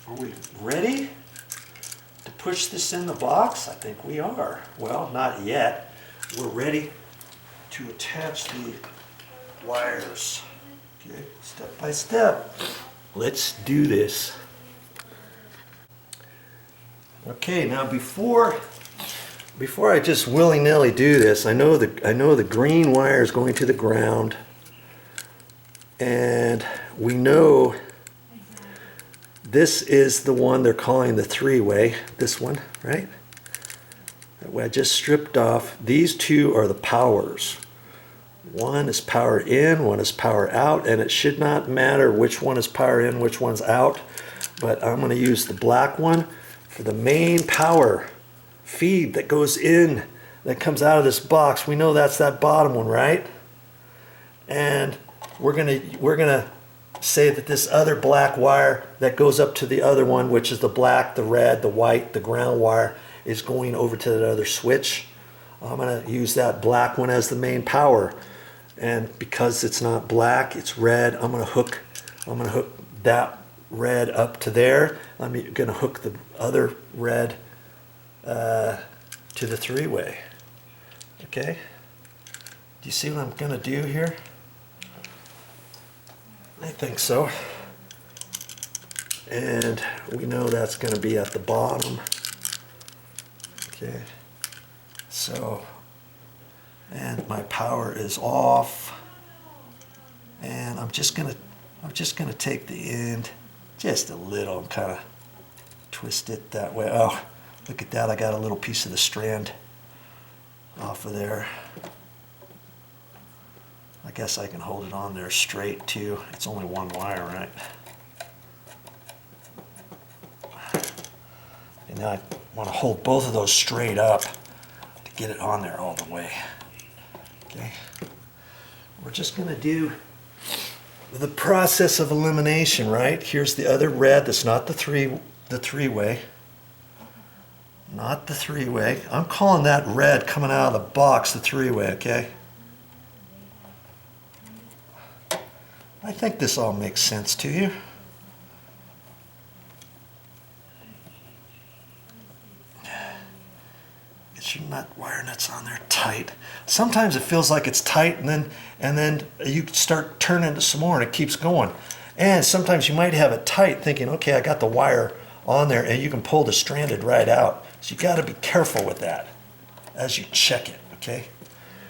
Are we ready to push this in the box? I think we are. Well, not yet. We're ready to attach the wires. Okay, step by step. Let's do this. Okay, now before I just willy-nilly do this, I know the green wire is going to the ground, and we know this is the one they're calling the three-way, this one, right? That I just stripped off. These two are the powers. One is power in, one is power out, and it should not matter which one is power in, which one's out, but I'm going to use the black one for the main power feed that goes in, that comes out of this box. We know that's that bottom one, right? And we're gonna say that this other black wire that goes up to the other one, which is the black, the red, the white, the ground wire, is going over to that other switch. I'm going to use that black one as the main power, and because it's not black, it's red, I'm going to hook that red up to there. I'm going to hook the other red to the three-way. Okay? Do you see what I'm going to do here? I think so. And we know that's going to be at the bottom. Okay. So, and my power is off. And I'm just gonna take the end just a little and kind of twist it that way. Oh, look at that, I got a little piece of the strand off of there. I guess I can hold it on there straight too. It's only one wire, right? And now I want to hold both of those straight up to get it on there all the way. Okay. We're just going to do the process of elimination, right? Here's the other red that's not the three-way. Not the three-way. I'm calling that red coming out of the box the three-way, okay? I think this all makes sense to you. Get your wire nuts on there tight. Sometimes it feels like it's tight, and then you start turning it some more and it keeps going. And sometimes you might have it tight thinking, okay, I got the wire on there, and you can pull the stranded right out. So you got to be careful with that as you check it, okay?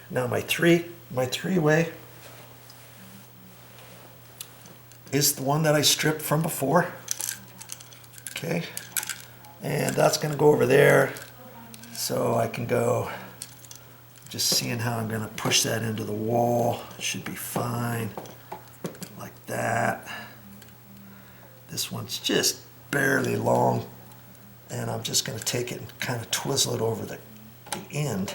Now my three-way is the one that I stripped from before. Okay, and that's going to go over there, so I can go, just seeing how I'm going to push that into the wall. Should be fine, like that. This one's just barely long, and I'm just going to take it and kind of twizzle it over the end.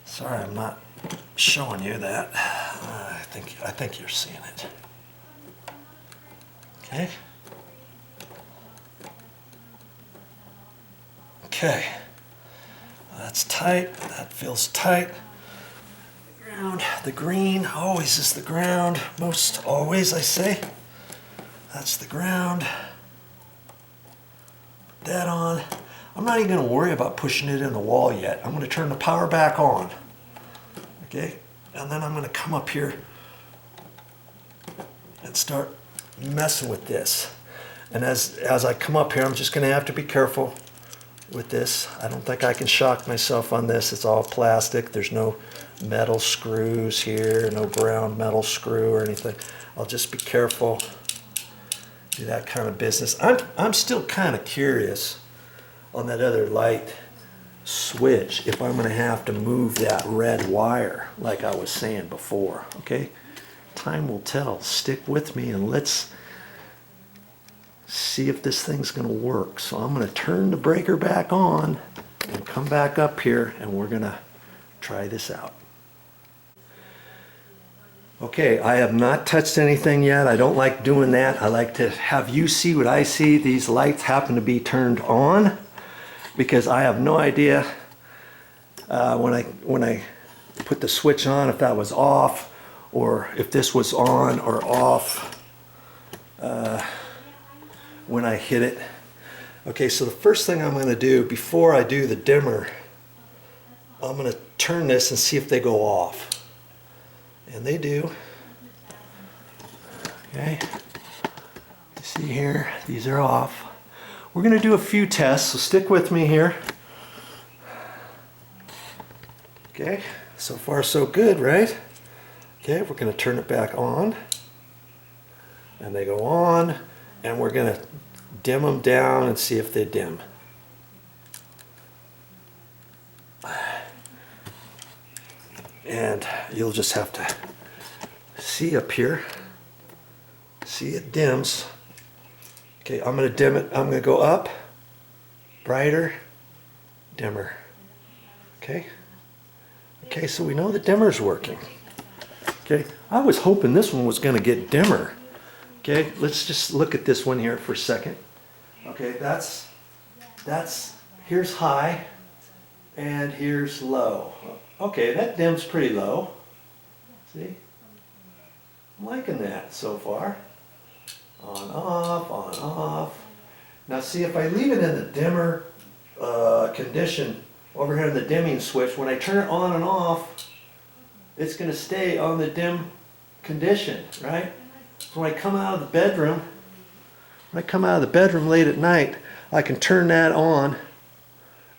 Sorry, I'm not showing you that. I think you're seeing it. Okay. Okay. That's tight. That feels tight. Ground. The green always is the ground. Most always, I say. That's the ground. Put that on. I'm not even going to worry about pushing it in the wall yet. I'm going to turn the power back on. Okay, and then I'm going to come up here and start messing with this. And as I come up here, I'm just going to have to be careful with this. I don't think I can shock myself on this. It's all plastic. There's no metal screws here, no ground metal screw or anything. I'll just be careful. Do that kind of business. I'm still kind of curious on that other light switch if I'm going to have to move that red wire like I was saying before. Okay, time will tell. Stick with me and let's see if this thing's going to work. So I'm going to turn the breaker back on and come back up here, and we're going to try this out. Okay, I have not touched anything yet. I don't like doing that. I like to have you see what I see. These lights happen to be turned on because I have no idea when I put the switch on if that was off or if this was on or off when I hit it. Okay, so the first thing I'm going to do before I do the dimmer, I'm going to turn this and see if they go off. And they do. Okay, you see here, these are off. We're going to do a few tests, so stick with me here. Okay, so far so good, right? Okay, we're going to turn it back on. And they go on, and we're going to dim them down and see if they dim. And you'll just have to see up here. See, it dims. Okay, I'm going to dim it. I'm going to go up, brighter, dimmer. Okay? Okay, so we know the dimmer's working. Okay, I was hoping this one was going to get dimmer. Okay, let's just look at this one here for a second. Okay, here's high and here's low. Okay, that dim's pretty low. See? I'm liking that so far. On, off, on, off. Now see, if I leave it in the dimmer condition over here in the dimming switch, when I turn it on and off, it's going to stay on the dim condition, right? So when I come out of the bedroom, late at night, I can turn that on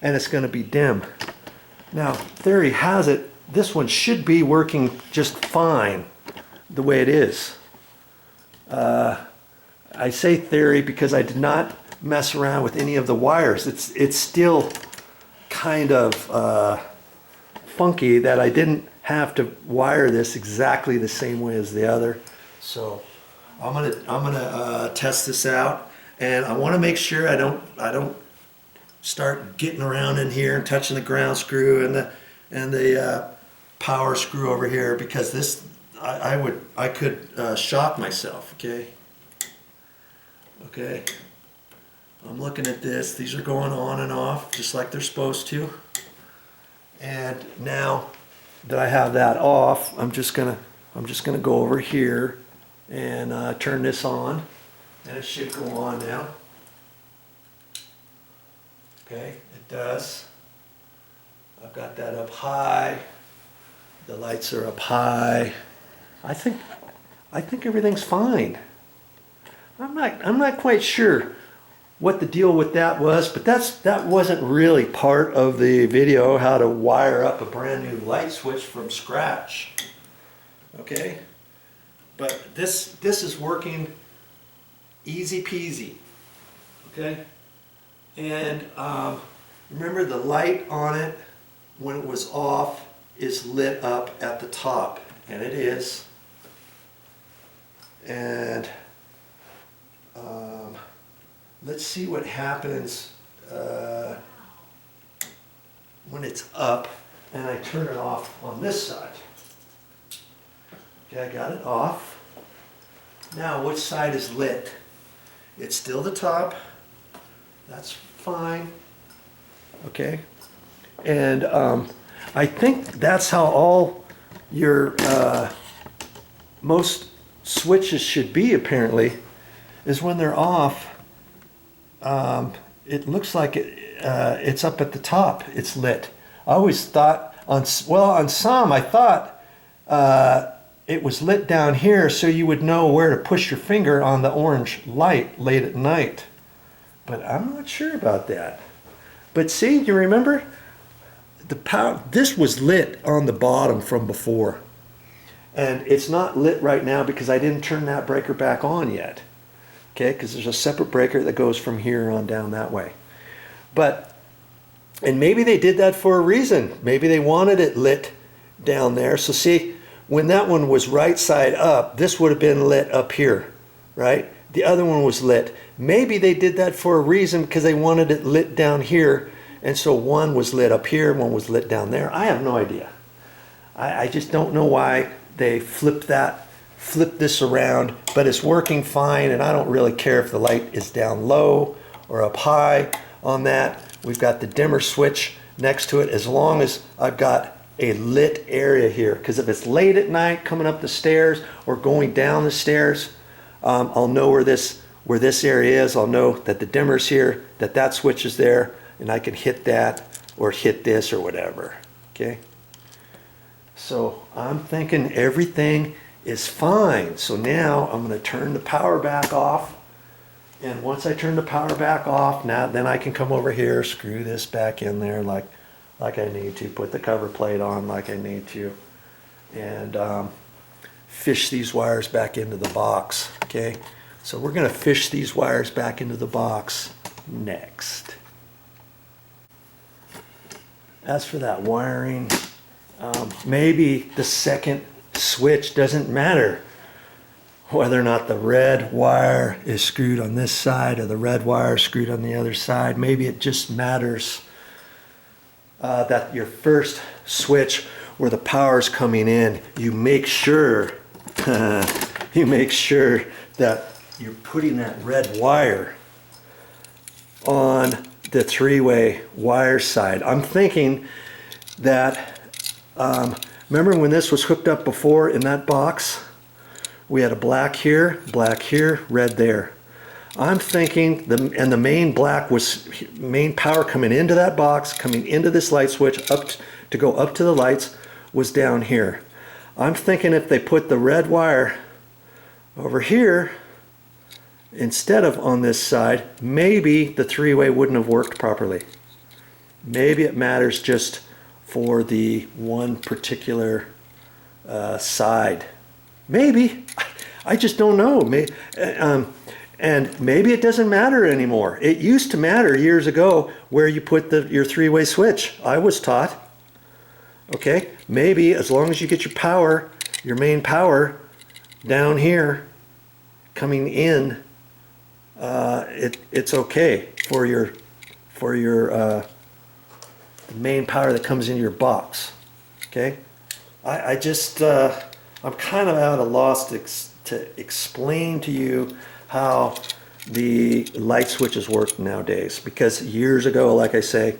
and it's going to be dim. Now, theory has it, this one should be working just fine the way it is. I say theory because I did not mess around with any of the wires. It's still kind of funky that I didn't have to wire this exactly the same way as the other. So I'm gonna test this out, and I want to make sure I don't start getting around in here and touching the ground screw and the power screw over here, because this I could shock myself. Okay, I'm looking at this. These are going on and off just like they're supposed to. And now that I have that off, I'm just gonna go over here and turn this on, and it should go on now. Okay, it does. I've got that up high. The lights are up high. I think everything's fine. I'm not quite sure what the deal with that was, but that wasn't really part of the video, how to wire up a brand new light switch from scratch. Okay, but this is working easy peasy. Okay, and remember, the light on it when it was off is lit up at the top, and it is. And let's see what happens when it's up and I turn it off on this side. Okay, I got it off. Now, which side is lit? It's still the top. That's fine. Okay. And I think that's how all your most switches should be, apparently, is when they're off. It looks like it's up at the top. It's lit. I always thought on some I thought it was lit down here, so you would know where to push your finger on the orange light late at night. But I'm not sure about that. But see, you remember the power? This was lit on the bottom from before, and it's not lit right now because I didn't turn that breaker back on yet. Okay, because there's a separate breaker that goes from here on down that way. And maybe they did that for a reason. Maybe they wanted it lit down there. So see, when that one was right side up, this would have been lit up here, right? The other one was lit. Maybe they did that for a reason because they wanted it lit down here, and so one was lit up here, one was lit down there. I have no idea. I just don't know why they flipped this around, but it's working fine, and I don't really care if the light is down low or up high on that. We've got the dimmer switch next to it, as long as I've got a lit area here, because if it's late at night coming up the stairs or going down the stairs, I'll know where this area is. I'll know that the dimmer's here, that switch is there, and I can hit that or hit this or whatever. Okay, so I'm thinking everything is fine. So now I'm going to turn the power back off, and once I turn the power back off, then I can come over here, screw this back in there like I need to, put the cover plate on like I need to, and fish these wires back into the box. Okay, so we're going to fish these wires back into the box next. As for that wiring, maybe the second switch doesn't matter whether or not the red wire is screwed on this side or the red wire is screwed on the other side. Maybe it just matters that your first switch where the power is coming in, you make sure that you're putting that red wire on the three-way wire side. I'm thinking that, remember when this was hooked up before in that box? We had a black here, red there. I'm thinking, and the main black was main power coming into that box, coming into this light switch up to go up to the lights was down here. I'm thinking if they put the red wire over here instead of on this side, maybe the three-way wouldn't have worked properly. Maybe it matters just for the one particular side. Maybe. I just don't know. And maybe it doesn't matter anymore. It used to matter years ago where you put your three-way switch. I was taught. Okay, maybe as long as you get your power, your main power down here coming in, it's okay for your main power that comes in your box. Okay, I just I'm kind of at a loss to explain to you how the light switches work nowadays, because years ago, like I say,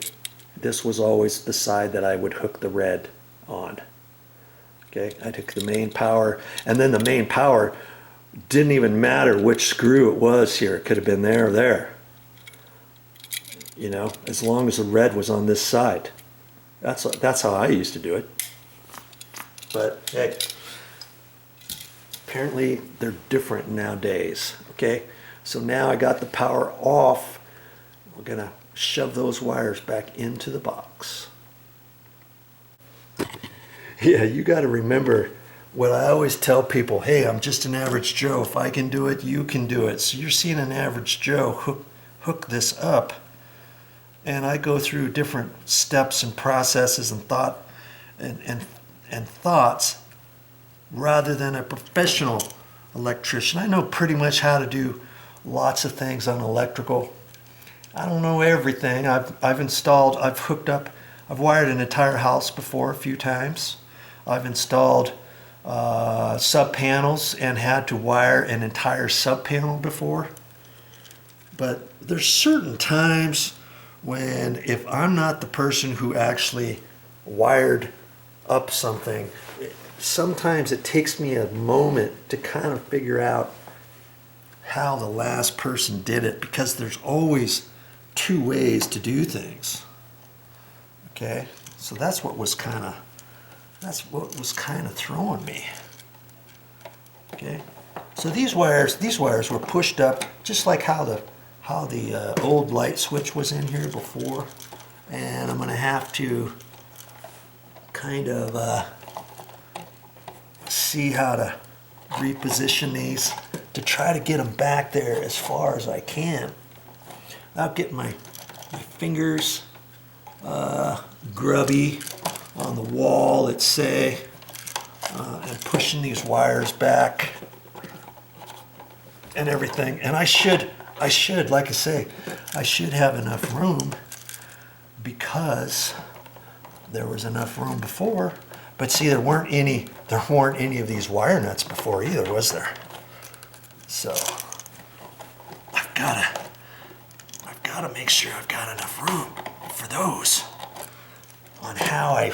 this was always the side that I would hook the red on. Okay, I'd hook the main power, and then the main power didn't even matter which screw it was here. It could have been there or there. You know, as long as the red was on this side. That's how I used to do it. But hey, apparently they're different nowadays. Okay, so now I got the power off. We're gonna shove those wires back into the box. Yeah, you got to remember what I always tell people. Hey, I'm just an average Joe. If I can do it, you can do it. So you're seeing an average Joe hook this up, and I go through different steps and processes and thoughts rather than a professional electrician. I know pretty much how to do lots of things on electrical. I don't know everything. I've installed, I've hooked up, I've wired an entire house before a few times. I've installed sub panels and had to wire an entire sub panel before. But there's certain times when if I'm not the person who actually wired up something, sometimes it takes me a moment to kind of figure out how the last person did it, because there's always two ways to do things. Okay, so that's what was kind of throwing me. Okay, so these wires were pushed up just like how the old light switch was in here before, and I'm going to have to kind of see how to reposition these to try to get them back there as far as I can without getting my fingers grubby on the wall, let's say, and pushing these wires back and everything. And I should, like I say, I should have enough room, because there was enough room before. But see, there weren't any of these wire nuts before either, was there? So I've got to make sure I've got enough room for those on how I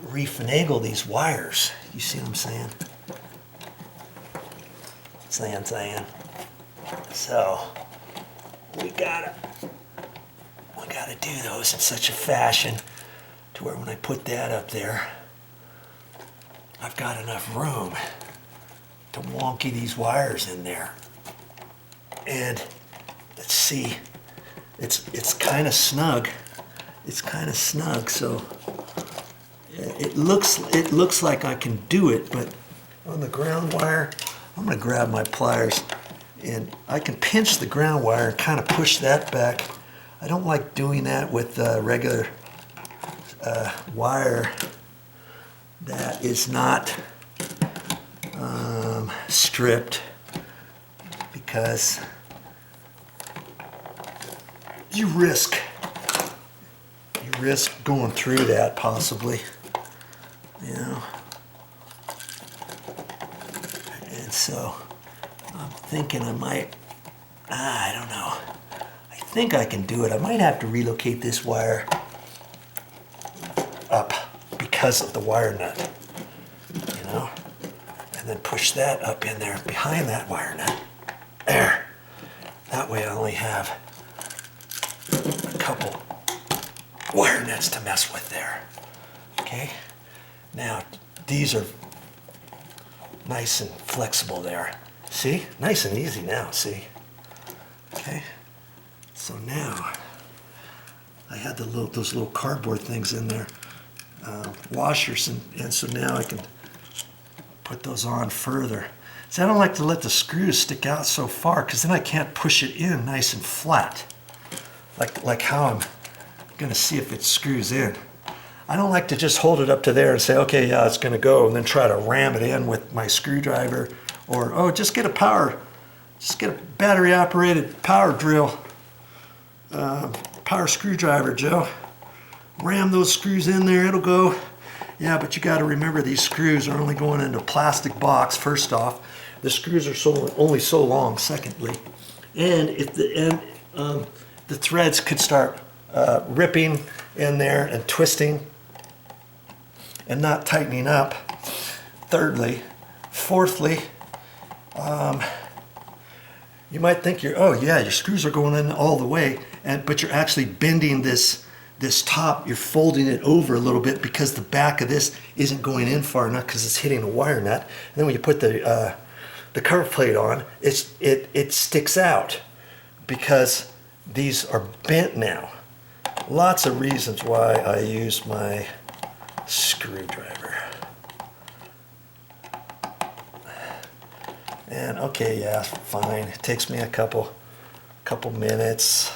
refinagle these wires. You see what I'm saying? Saying. So we gotta do those in such a fashion to where when I put that up there, I've got enough room to wonky these wires in there. And let's see, it's kind of snug. It's kind of snug, so it looks like I can do it, but on the ground wire, I'm going to grab my pliers and I can pinch the ground wire and kind of push that back. I don't like doing that with regular wire that is not stripped, because you risk going through that possibly, you know. And so I'm thinking I might, I don't know. I think I can do it. I might have to relocate this wire up because of the wire nut, you know, and then push that up in there behind that wire nut. There. That way I only have a couple wire nuts to mess with there. Okay. Now these are nice and flexible there. See? Nice and easy now, see? Okay. So now I had those little cardboard things in there, washers, and so now I can put those on further. See, I don't like to let the screws stick out so far because then I can't push it in nice and flat, like how I'm gonna see if it screws in. I don't like to just hold it up to there and say, okay, yeah, it's gonna go, and then try to ram it in with my screwdriver, or oh, just get a battery operated power drill, power screwdriver, Joe. Ram those screws in there, it'll go. Yeah, but you got to remember these screws are only going into a plastic box, first off. The screws are only so long, secondly. And if the threads could start ripping in there and twisting and not tightening up. Thirdly, fourthly, you might think oh yeah, your screws are going in all the way, but you're actually bending this top, you're folding it over a little bit because the back of this isn't going in far enough because it's hitting a wire nut. And then when you put the cover plate on, it sticks out because these are bent now. Lots of reasons why I use my screwdriver. And okay, yeah, fine. It takes me a couple minutes.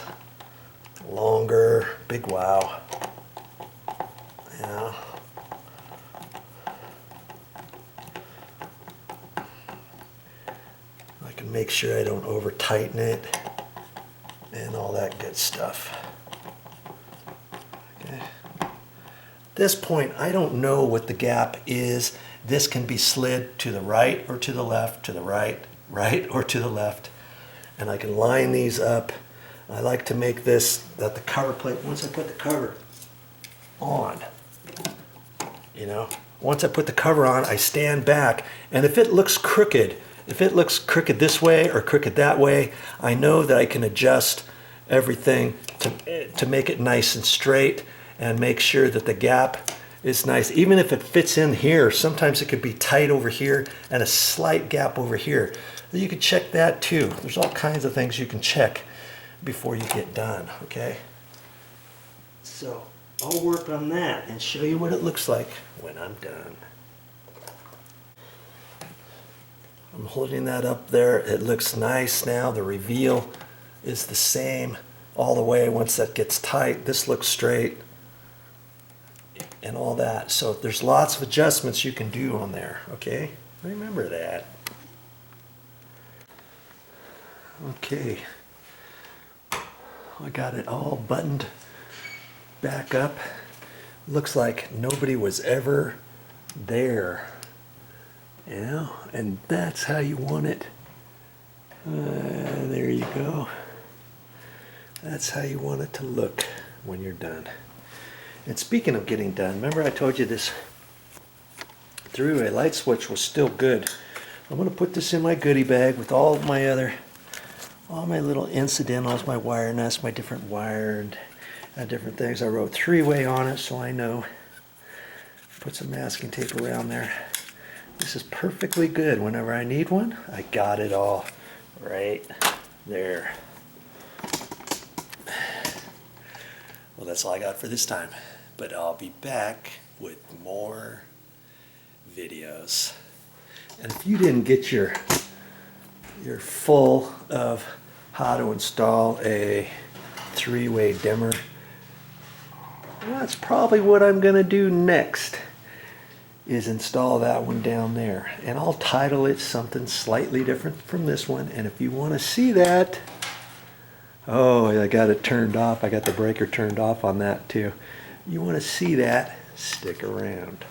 Longer, big wow. Yeah. I can make sure I don't over tighten it and all that good stuff. Okay. At this point, I don't know what the gap is. This can be slid to the right or to the left, to the right or to the left. And I can line these up. I like to make this that the cover plate, once I put the cover on, you know, once I put the cover on, I stand back, and if it looks crooked this way or crooked that way, I know that I can adjust everything to make it nice and straight and make sure that the gap is nice. Even if it fits in here, sometimes it could be tight over here and a slight gap over here. You can check that too. There's all kinds of things you can check before you get done, okay? So I'll work on that and show you what it looks like when I'm done. I'm holding that up there. It looks nice now. The reveal is the same all the way. Once that gets tight, this looks straight and all that. So there's lots of adjustments you can do on there, okay? Remember that. Okay. I got it all buttoned back up. Looks like nobody was ever there. Yeah, and that's how you want it. There you go. That's how you want it to look when you're done. And speaking of getting done, remember I told you this three-way light switch was still good. I'm going to put this in my goodie bag with all my little incidentals, my wire nuts, my different wire and different things. I wrote three-way on it so I know. Put some masking tape around there. This is perfectly good. Whenever I need one, I got it all right there. Well, that's all I got for this time. But I'll be back with more videos. And if you didn't get your full of how to install a three-way dimmer, that's probably what I'm going to do next, is install that one down there. And I'll title it something slightly different from this one. And if you want to see that, oh, I got it turned off. I got the breaker turned off on that too. You want to see that, stick around.